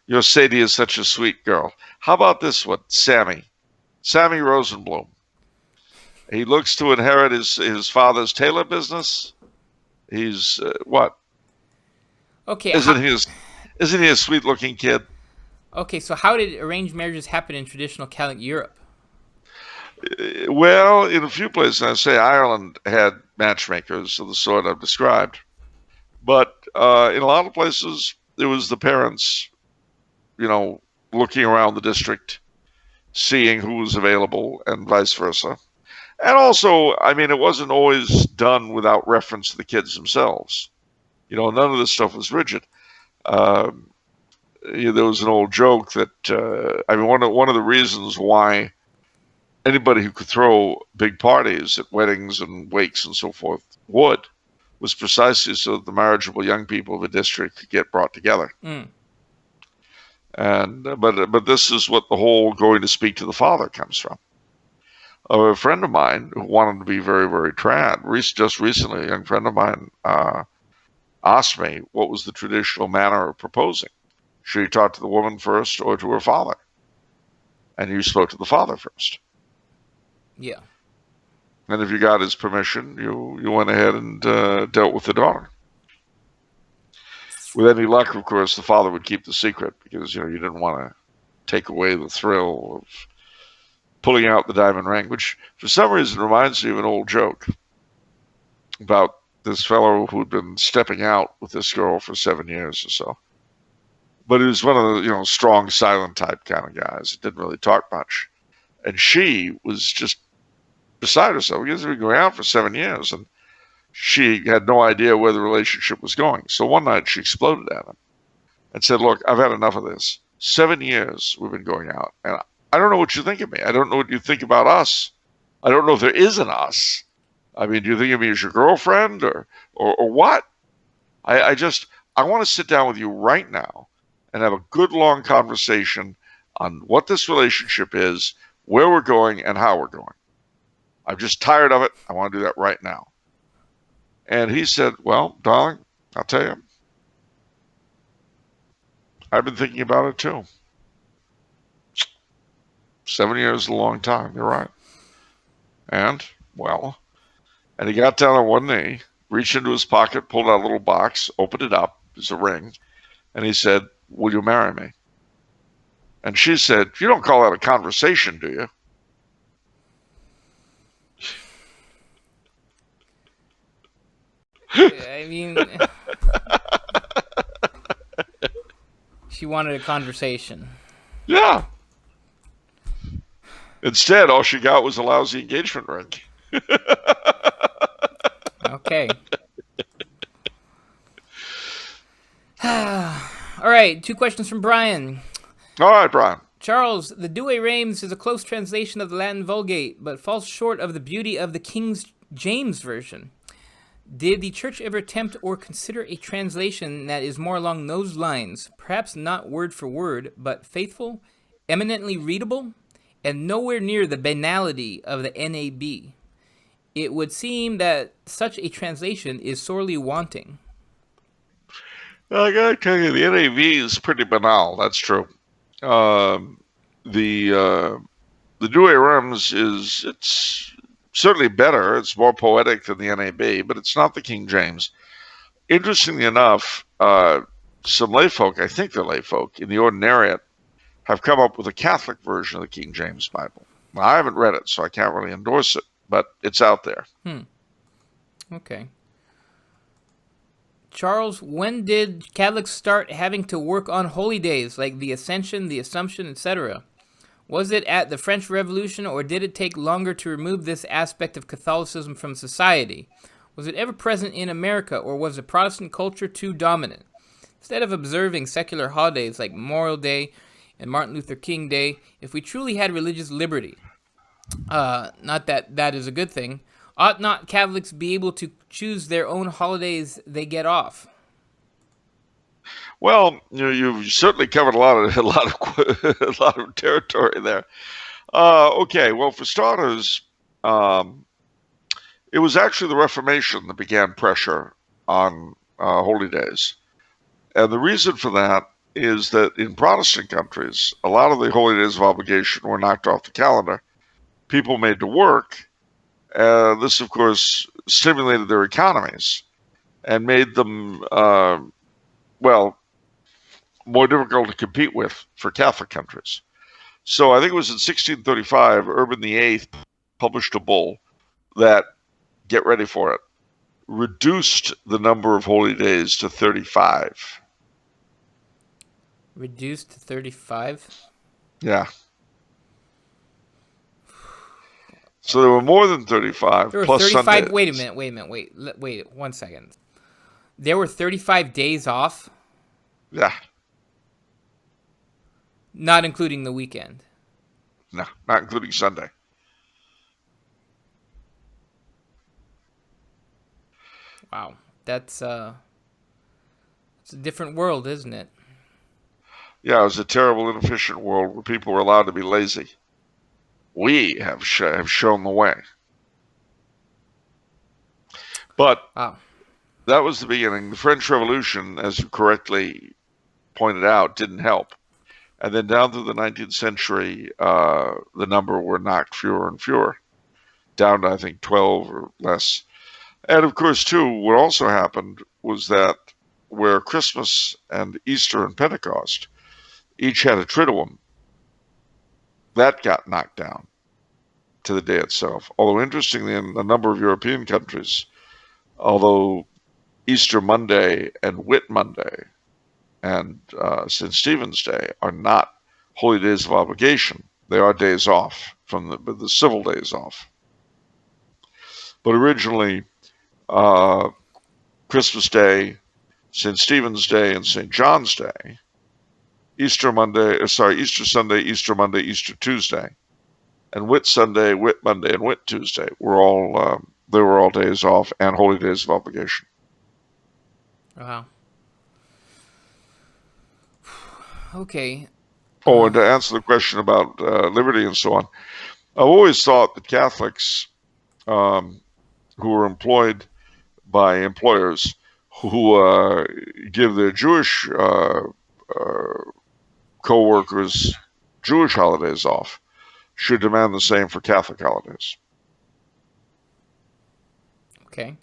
your Sadie is such a sweet girl. How about this one, Sammy Rosenblum? He looks to inherit his father's tailor business. He's what? Okay. Isn't he a sweet-looking kid? Okay, so how did arranged marriages happen in traditional Catholic Europe? Well, in a few places, I say Ireland had matchmakers of the sort I've described. But in a lot of places, it was the parents, looking around the district, seeing who was available, and vice versa. And also, it wasn't always done without reference to the kids themselves. None of this stuff was rigid. There was an old joke that, one of the reasons why anybody who could throw big parties at weddings and wakes and so forth was precisely so that the marriageable young people of a district could get brought together. Mm. And but this is what the whole going to speak to the father comes from. A friend of mine who wanted to be very, very trad, just recently, a young friend of mine asked me what was the traditional manner of proposing. Should he talk to the woman first or to her father? And you spoke to the father first. Yeah. And if you got his permission, you went ahead and dealt with the daughter. With any luck, of course, the father would keep the secret because you didn't want to take away the thrill of pulling out the diamond ring, which for some reason reminds me of an old joke about this fellow who'd been stepping out with this girl for 7 years or so. But he was one of the strong, silent type kind of guys. He didn't really talk much, and she was just beside herself because they've been going out for 7 years, and she had no idea where the relationship was going. So one night she exploded at him and said, "Look, I've had enough of this. 7 years we've been going out, and I don't know what you think of me. I don't know what you think about us. I don't know if there is an us. Do you think of me as your girlfriend or what? I want to sit down with you right now and have a good long conversation on what this relationship is, where we're going, and how we're going. I'm just tired of it. I want to do that right now." And he said, "Well, darling, I'll tell you, I've been thinking about it too. 7 years is a long time. You're right." And he got down on one knee, reached into his pocket, pulled out a little box, opened it up. There's a ring. And he said, "Will you marry me?" And she said, "You don't call that a conversation, do you?" She wanted a conversation. Yeah. Instead, all she got was a lousy engagement ring. Okay. All right, 2 questions from Brian. All right, Brian. Charles, the Douay-Rheims is a close translation of the Latin Vulgate, but falls short of the beauty of the King's James Version. Did the church ever attempt or consider a translation that is more along those lines, perhaps not word for word, but faithful, eminently readable, and nowhere near the banality of the NAB? It would seem that such a translation is sorely wanting. Well, I gotta tell you, the NAV is pretty banal. That's true. The Douay-Rheims it's certainly better. It's more poetic than the NAB, but it's not the King James. Interestingly enough, some layfolk, I think they're layfolk, in the ordinariate, have come up with a Catholic version of the King James Bible. Now, I haven't read it, so I can't really endorse it, but it's out there. Okay. Charles, when did Catholics start having to work on holy days like the Ascension, the Assumption, etc.? Was it at the French Revolution, or did it take longer to remove this aspect of Catholicism from society? Was it ever present in America, or was the Protestant culture too dominant? Instead of observing secular holidays like Memorial Day and Martin Luther King Day, if we truly had religious liberty, not that that is a good thing, ought not Catholics be able to choose their own holidays they get off? Well, you've certainly covered a lot of territory there. Okay, well, for starters, it was actually the Reformation that began pressure on holy days, and the reason for that is that in Protestant countries, a lot of the holy days of obligation were knocked off the calendar. People made to work. This, of course, stimulated their economies and made them, more difficult to compete with for Catholic countries. So I think it was in 1635, Urban VIII published a bull that, get ready for it, reduced the number of holy days to 35. Reduced to 35? Yeah. So there were more than 35, There were plus 35. Sundays. Wait a minute. Wait 1 second. There were 35 days off, Yeah. not including the weekend. No, not including Sunday. Wow, it's a different world, isn't it? Yeah, it was a terrible, inefficient world where people were allowed to be lazy. We have shown the way. But Wow. that was the beginning. The French Revolution, as you correctly pointed out, didn't help. And then down through the 19th century, the number were knocked fewer and fewer, down to, I think, 12 or less. And of course, too, what also happened was that where Christmas and Easter and Pentecost each had a Triduum, that got knocked down to the day itself. Although, interestingly, in a number of European countries, although Easter Monday and Whit Monday and St. Stephen's Day are not holy days of obligation, they are days off from the civil days off. But originally, Christmas Day, St. Stephen's Day, and St. John's Day, Easter Sunday, Easter Monday, Easter Tuesday, and Whit Sunday, Whit Monday, and Whit Tuesday were all days off and holy days of obligation. Wow. Okay. Oh, and to answer the question about liberty and so on, I've always thought that Catholics who are employed by employers who give their Jewish co-workers Jewish holidays off should demand the same for Catholic holidays. Okay.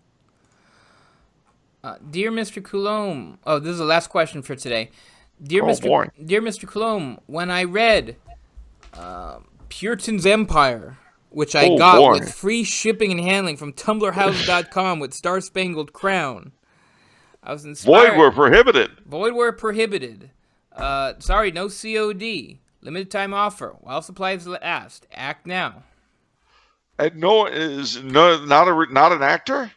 Dear Mr. Coulombe, this is the last question for today. Dear Mr. Coulombe, when I read Puritan's Empire, which I got with free shipping and handling from TumblrHouse.com with Star Spangled Crown, I was inspired. Void were prohibited. Sorry, no COD. Limited time offer. While supplies last. Act now. And not an actor?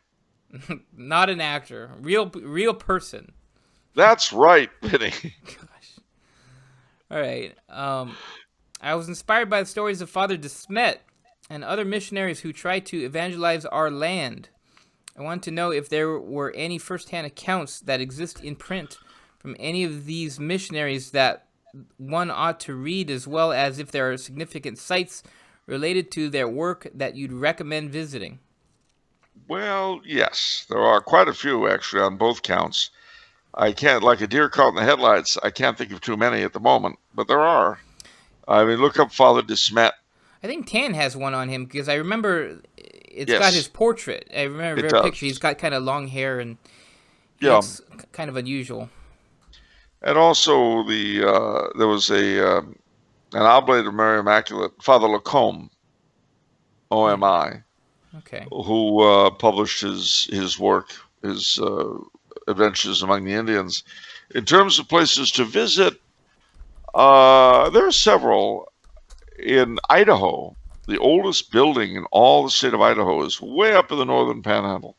Not an actor. Real person. That's right, Vinny. Gosh. All right. I was inspired by the stories of Father De Smet, and other missionaries who tried to evangelize our land. I want to know if there were any first-hand accounts that exist in print from any of these missionaries that one ought to read, as well as if there are significant sites related to their work that you'd recommend visiting. Well, yes, there are quite a few actually on both counts. I can't, like a deer caught in the headlights, I can't think of too many at the moment, but there are. I mean, look up Father de Smet. I think Tan has one on him because I remember it's got his Yes, portrait. I remember it very picture. He's does. got kind of long hair and he Yeah, looks kind of unusual. and also there was an Oblate of Mary Immaculate, Father Lacombe, OMI, Okay. who published his work, his adventures among the Indians. In terms of places to visit, there are several. In Idaho, the oldest building in all the state of Idaho is way up in the northern panhandle,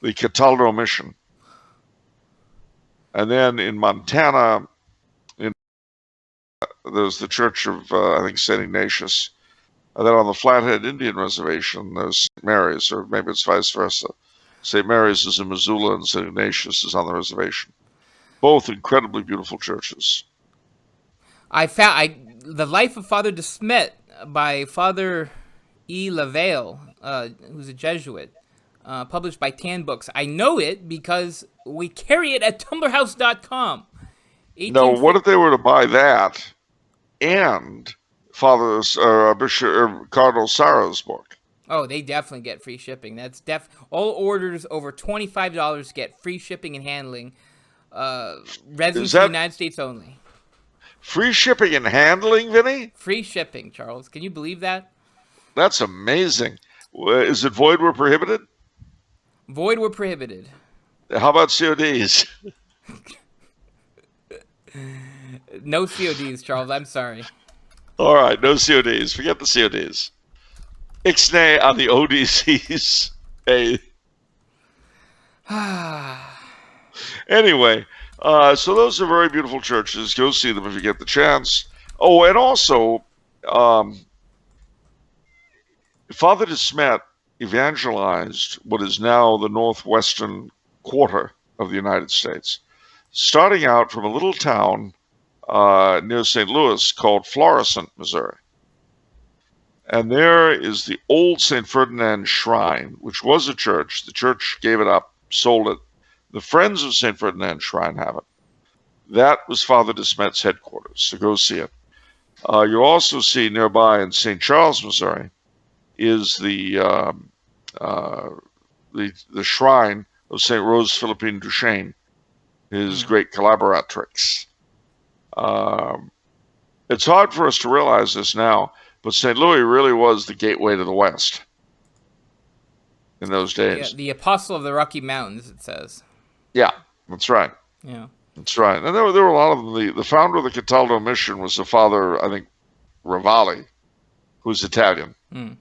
the Cataldo Mission. And then in Montana, there's the Church of, I think, St. Ignatius. And then on the Flathead Indian Reservation, there's St. Mary's, or maybe it's vice versa. St. Mary's is in Missoula and St. Ignatius is on the reservation. Both incredibly beautiful churches. I found The Life of Father de Smet by Father E. Lavale, who's a Jesuit, published by Tan Books. I know it because we carry it at TumblrHouse.com. Now, what if they were to buy that and Bishop Cardinal Sarah's book? Oh, they definitely get free shipping. That's all orders over $25 get free shipping and handling. Residents of the United States only. Free shipping and handling, Vinny? Free shipping, Charles. Can you believe that? That's amazing. Is it void where prohibited? Void were prohibited. How about CODs? No CODs, Charles. I'm sorry. All right, no CODs. Forget the CODs. Ixnay on the ODCs. Hey. Anyway, so those are very beautiful churches. Go see them if you get the chance. Oh, and also, Father de Smet evangelized what is now the northwestern quarter of the United States, starting out from a little town near St. Louis called Florissant, Missouri. And there is the old St. Ferdinand Shrine, which was a church. The church gave it up, sold it. The Friends of St. Ferdinand Shrine have it. That was Father de Smet's headquarters, so go see it. You'll also see nearby in St. Charles, Missouri, is the shrine of St. Rose Philippine Duchesne, his great collaboratrix. It's hard for us to realize this now, but St. Louis really was the gateway to the West in those days. Yeah, the Apostle of the Rocky Mountains, it says. Yeah, that's right. Yeah. That's right. And there were a lot of them. The founder of the Cataldo Mission was the Father, I think, Ravalli, who's Italian. Mm.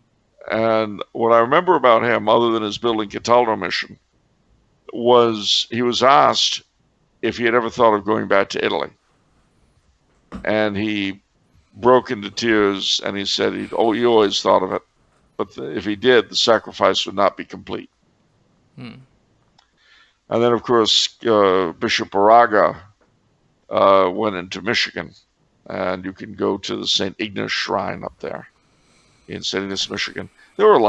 And what I remember about him, other than his building Cataldo Mission, was he was asked if he had ever thought of going back to Italy. And he broke into tears and he said he always thought of it. But if he did, the sacrifice would not be complete. Hmm. And then, of course, Bishop Baraga went into Michigan. And you can go to the St. Ignace Shrine up there in St. Ignace, Michigan. There were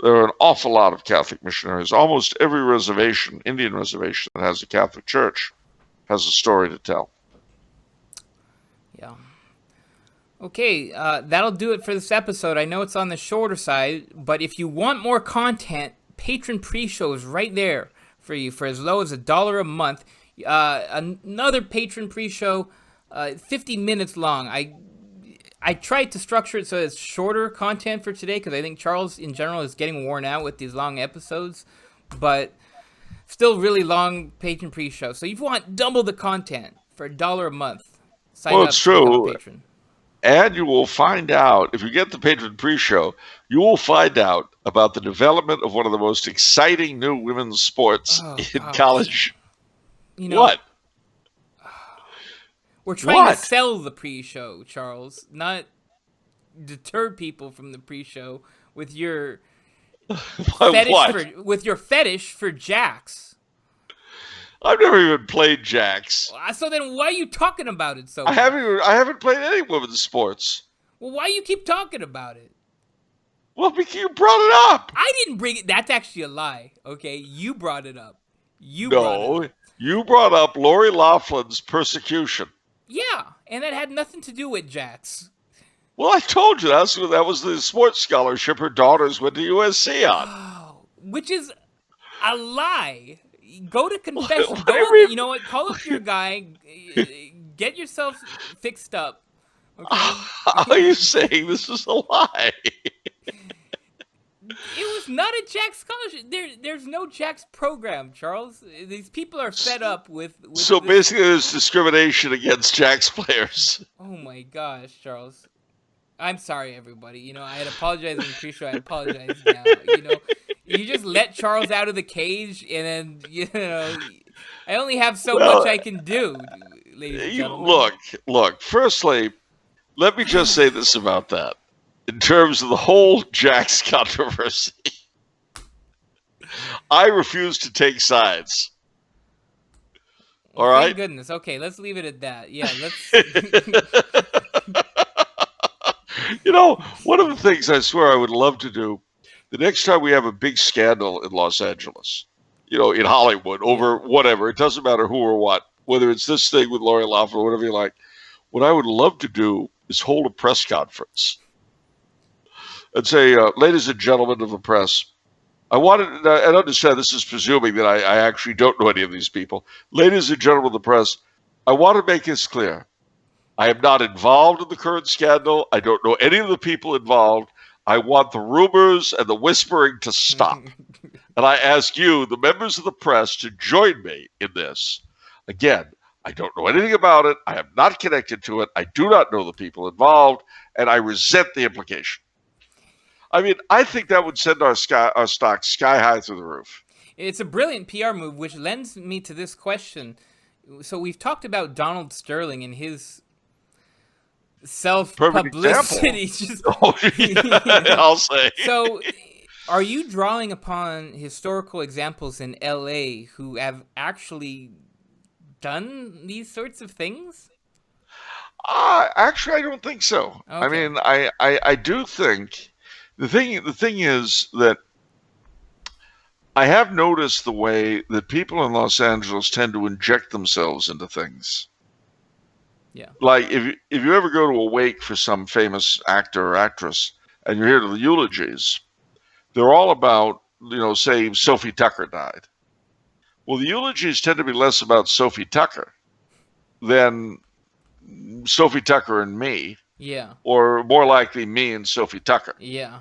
there are an awful lot of Catholic missionaries. Almost every reservation, Indian reservation that has a Catholic church, has a story to tell. Yeah. Okay, that'll do it for this episode. I know it's on the shorter side, but if you want more content, Patron pre-shows right there for you for as low as $1 a month. Another Patron pre-show, 50 minutes long. I tried to structure it so it's shorter content for today because I think Charles in general is getting worn out with these long episodes, but still really long Patron pre-show. So if you want double the content for $1 a month, sign up It's to become true. a patron. And you will find out, if you get the Patron pre-show, you will find out about the development of one of the most exciting new women's sports in college. You know, What? We're trying to sell the pre-show, Charles, not deter people from the pre-show with your What? fetish for jacks. I've never even played jacks. So then why are you talking about it so I much? haven't played any women's sports. Well, why you keep talking about it? Well, because you brought it up. I didn't bring it. That's actually a lie. Okay, you brought it up. You brought up Lori Laughlin's persecution. Yeah, and that had nothing to do with jacks. Well, I told you that was the sports scholarship her daughters went to USC on. Oh, which is a lie. Go to confession. What do you mean? You know what? Call up your guy. Get yourself fixed up. Okay? How are you saying this is a lie? It was not a Jack scholarship. There's no Jack's program, Charles. These people are fed up with So this. basically, there's discrimination against Jack's players. Oh my gosh, Charles. I'm sorry, everybody. You know, I had apologized in the pre-show. I apologize now. You know, you just let Charles out of the cage, and then, I only have so much I can do, ladies and gentlemen. Look. Firstly, let me just say this about that. In terms of the whole Jack's controversy, I refuse to take sides. All right? Thank goodness. Okay, let's leave it at that. Yeah, let's... One of the things I swear I would love to do, the next time we have a big scandal in Los Angeles, in Hollywood, over whatever, it doesn't matter who or what, whether it's this thing with Lori Loughlin or whatever you like, what I would love to do is hold a press conference and say, ladies and gentlemen of the press, I understand this is presuming that I actually don't know any of these people. Ladies and gentlemen of the press, I want to make this clear. I am not involved in the current scandal. I don't know any of the people involved. I want the rumors and the whispering to stop. And I ask you, the members of the press, to join me in this. Again, I don't know anything about it. I am not connected to it. I do not know the people involved, and I resent the implication. I mean, I think that would send our stock sky high through the roof. It's a brilliant PR move, which lends me to this question. So we've talked about Donald Sterling and his self-publicity. I'll say. So are you drawing upon historical examples in LA who have actually done these sorts of things? Actually, I don't think so. Okay. I mean, I do think the thing is that I have noticed the way that people in Los Angeles tend to inject themselves into things. Yeah. Like if you ever go to a wake for some famous actor or actress and you hear the eulogies, they're all about, say Sophie Tucker died. Well, the eulogies tend to be less about Sophie Tucker than Sophie Tucker and me. Yeah. Or more likely me and Sophie Tucker. Yeah.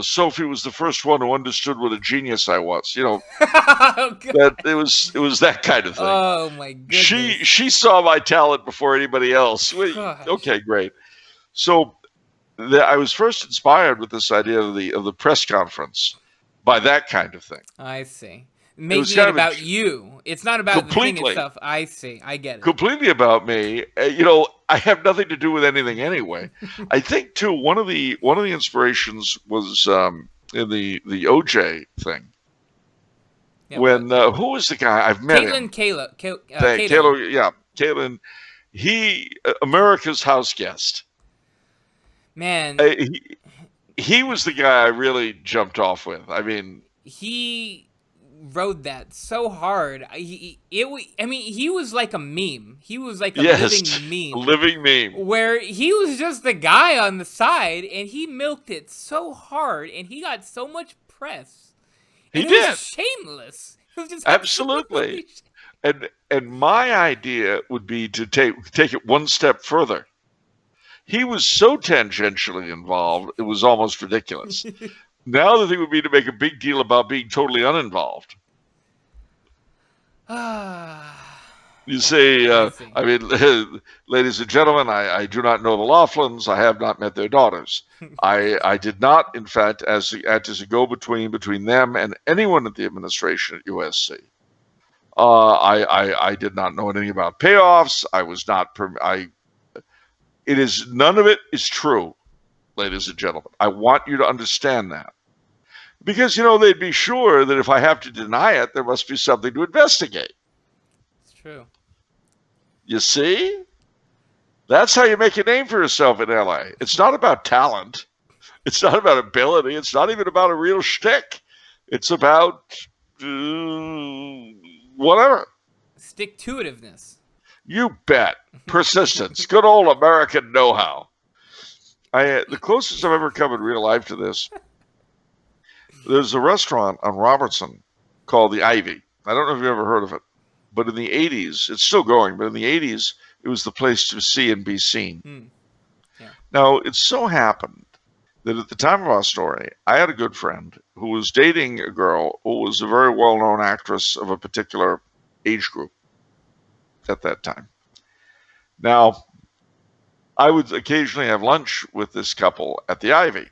Sophie was the first one who understood what a genius I was. Oh, that it was that kind of thing. Oh my goodness. She saw my talent before anybody else. Okay, great. So I was first inspired with this idea of the press conference by that kind of thing. I see. Making it about you. It's not about the thing itself. I see. I get it. Completely about me. I have nothing to do with anything anyway. I think too one of the inspirations was in the OJ thing. Yeah, when who was the guy? I've met him. Caitlin. He America's House Guest. Man, he was the guy I really jumped off with. I mean, he rode that so hard. He was like a meme. He was like a living meme. A living meme. Where he was just the guy on the side, and he milked it so hard, and he got so much press. He did. It was shameless. It was just absolutely. And my idea would be to take it one step further. He was so tangentially involved, it was almost ridiculous. Now the thing would be to make a big deal about being totally uninvolved. You say, I mean, ladies and gentlemen, I do not know the Laughlins. I have not met their daughters. I did not, in fact, act as a go-between between them and anyone at the administration at USC. I did not know anything about payoffs. I was not. None of it is true. ladies and gentlemen. I want you to understand that. Because, they'd be sure that if I have to deny it, there must be something to investigate. It's true. You see? That's how you make a name for yourself in LA. It's not about talent. It's not about ability. It's not even about a real shtick. It's about whatever. Stick-to-itiveness. You bet. Persistence. Good old American know-how. The closest I've ever come in real life to this, there's a restaurant on Robertson called the Ivy. I don't know if you've ever heard of it, but in the 80s, it's still going, but in the 80s, it was the place to see and be seen. Yeah. Now, it so happened that at the time of our story, I had a good friend who was dating a girl who was a very well-known actress of a particular age group at that time. Now, I would occasionally have lunch with this couple at the Ivy,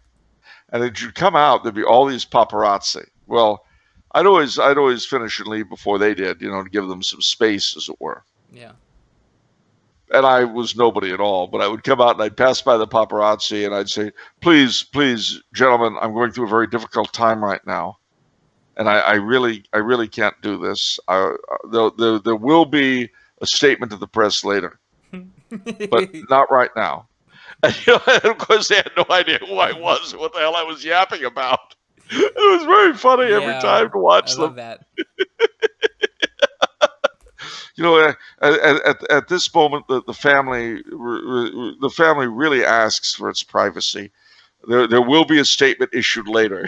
and as you'd come out, there'd be all these paparazzi. Well, I'd always finish and leave before they did, to give them some space, as it were. Yeah. And I was nobody at all, but I would come out and I'd pass by the paparazzi and I'd say, please, gentlemen, I'm going through a very difficult time right now. And I really can't do this. There will be a statement to the press later, but not right now. And, and of course, they had no idea who I was or what the hell I was yapping about. It was very funny every time to watch them. I love that. At this moment, the family really asks for its privacy. There will be a statement issued later.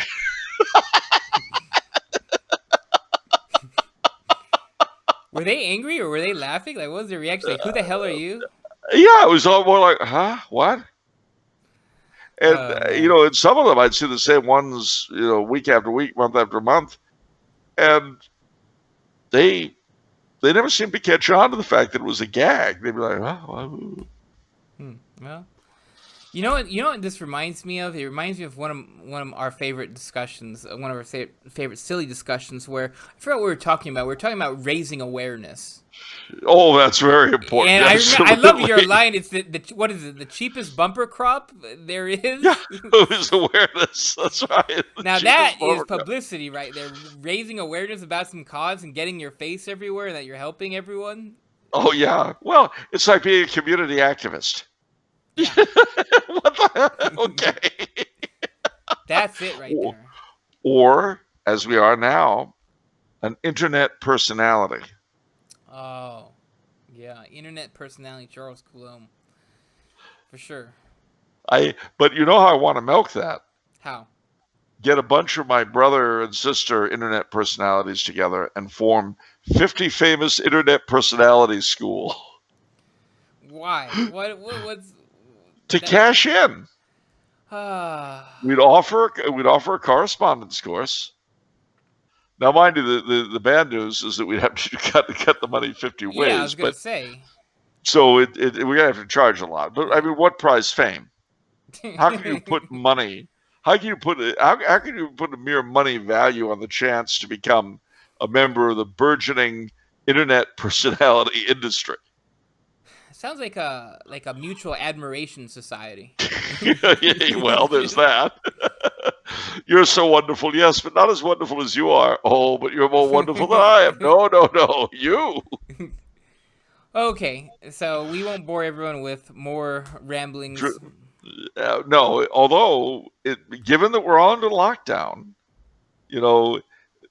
Were they angry or were they laughing? Like, what was their reaction? Like, who the hell are you? Yeah, it was all more like, huh? What? And, and some of them, I'd see the same ones, week after week, month after month. And they never seemed to catch on to the fact that it was a gag. They'd be like, oh. Well, you know what this reminds me of? It reminds me of one of our favorite discussions, one of our favorite silly discussions where I forgot what we were talking about. We were talking about raising awareness. Oh, that's very important. And I love your line. It's what is it? The cheapest bumper crop there is. Yeah, it was awareness. That's right. Now that is publicity right there. Raising awareness about some cause and getting your face everywhere that you're helping everyone. Oh yeah. Well, it's like being a community activist. Yeah. What the hell? Okay. That's it right there. Or, as we are now, an internet personality. Oh, yeah. Internet personality, Charles Coulombe. For sure. But you know how I want to milk that? How? Get a bunch of my brother and sister internet personalities together and form 50 famous internet personalities school. Why? What's... To cash in. We'd offer a correspondence course. Now, mind you, the bad news is that we'd have to cut the money 50 ways. Yeah, I was going to say. So we're going to have to charge a lot. But, I mean, what price? Fame. How can you put money? How can you put a mere money value on the chance to become a member of the burgeoning internet personality industry? Sounds like a mutual admiration society. Well, there's that. You're so wonderful, yes, but not as wonderful as you are. Oh, but you're more wonderful than I am. No, you. Okay, so we won't bore everyone with more ramblings. No, although, given that we're on to lockdown,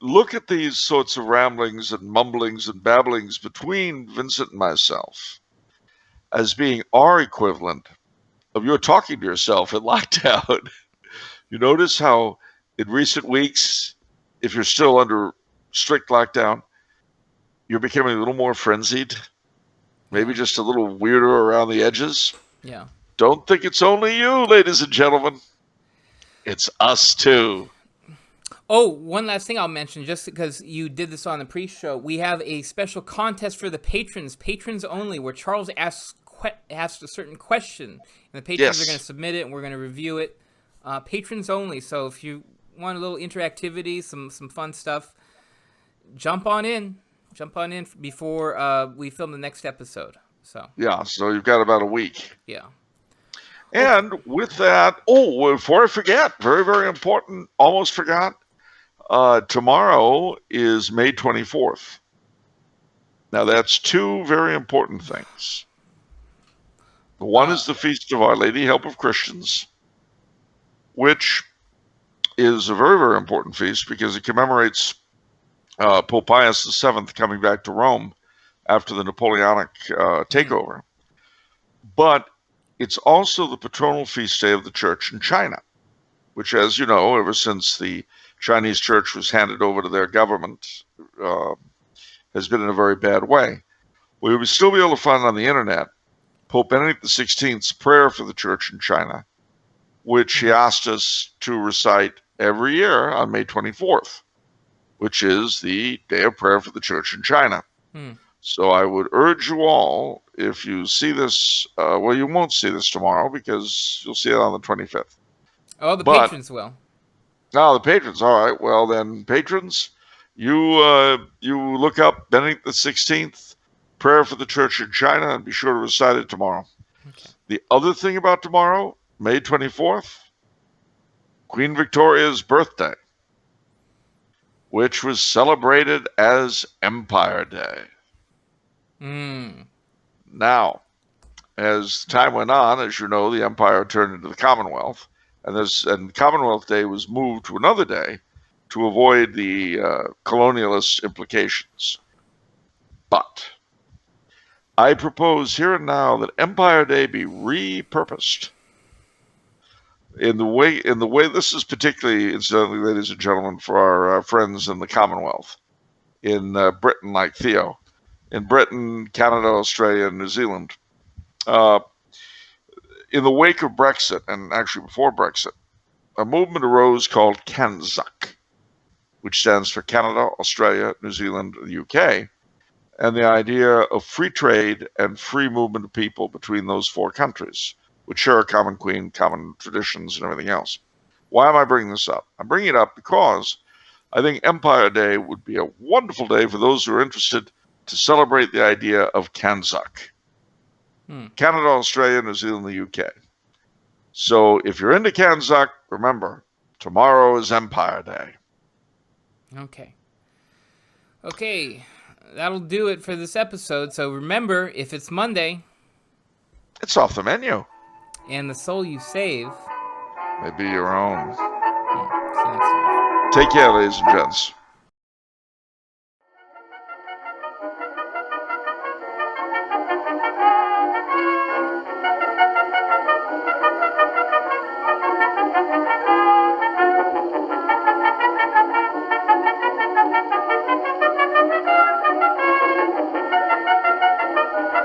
look at these sorts of ramblings and mumblings and babblings between Vincent and myself as being our equivalent of your talking to yourself in lockdown. You notice how in recent weeks, if you're still under strict lockdown, you're becoming a little more frenzied, maybe just a little weirder around the edges. Yeah. Don't think it's only you, ladies and gentlemen. It's us too. Oh, one last thing I'll mention, just because you did this on the pre-show, we have a special contest for the patrons only, where Charles asks a certain question, and the patrons are going to submit it, and we're going to review it. Patrons only, so if you want a little interactivity, some fun stuff, jump on in before we film the next episode. So yeah, so you've got about a week. Yeah. And with that, before I forget, very, very important, almost forgot, tomorrow is May 24th. Now, that's two very important things. One is the Feast of Our Lady, Help of Christians, which is a very, very important feast because it commemorates Pope Pius VII coming back to Rome after the Napoleonic takeover. But it's also the patronal feast day of the church in China, which, as you know, ever since the Chinese church was handed over to their government, has been in a very bad way. We will still be able to find on the internet Pope Benedict XVI's prayer for the church in China, which he asked us to recite every year on May 24th, which is the day of prayer for the church in China. So I would urge you all, if you see this, well, you won't see this tomorrow because you'll see it on the 25th. Oh, patrons will. Oh, the patrons. All right. Well, then, patrons, you look up Benedict XVI, prayer for the church in China, and be sure to recite it tomorrow. Okay. The other thing about tomorrow, May 24th, Queen Victoria's birthday, which was celebrated as Empire Day. Now, as time went on, as you know, the empire turned into the Commonwealth, and Commonwealth Day was moved to another day to avoid the colonialist implications. But I propose here and now that Empire Day be repurposed in the way this is particularly, incidentally, ladies and gentlemen, for our friends in the Commonwealth, in Britain, like Theo. In Britain, Canada, Australia, and New Zealand. In the wake of Brexit, and actually before Brexit, a movement arose called CANZUK, which stands for Canada, Australia, New Zealand, and the UK, and the idea of free trade and free movement of people between those four countries, which share a common queen, common traditions, and everything else. Why am I bringing this up? I'm bringing it up because I think Empire Day would be a wonderful day for those who are interested to celebrate the idea of CANZUK. Canada, Australia, New Zealand, the UK. So if you're into CANZUK, remember, tomorrow is Empire Day. Okay, that'll do it for this episode. So remember, if it's Monday, it's off the menu. And the soul you save may be your own. See you next time. Take care, ladies and gents.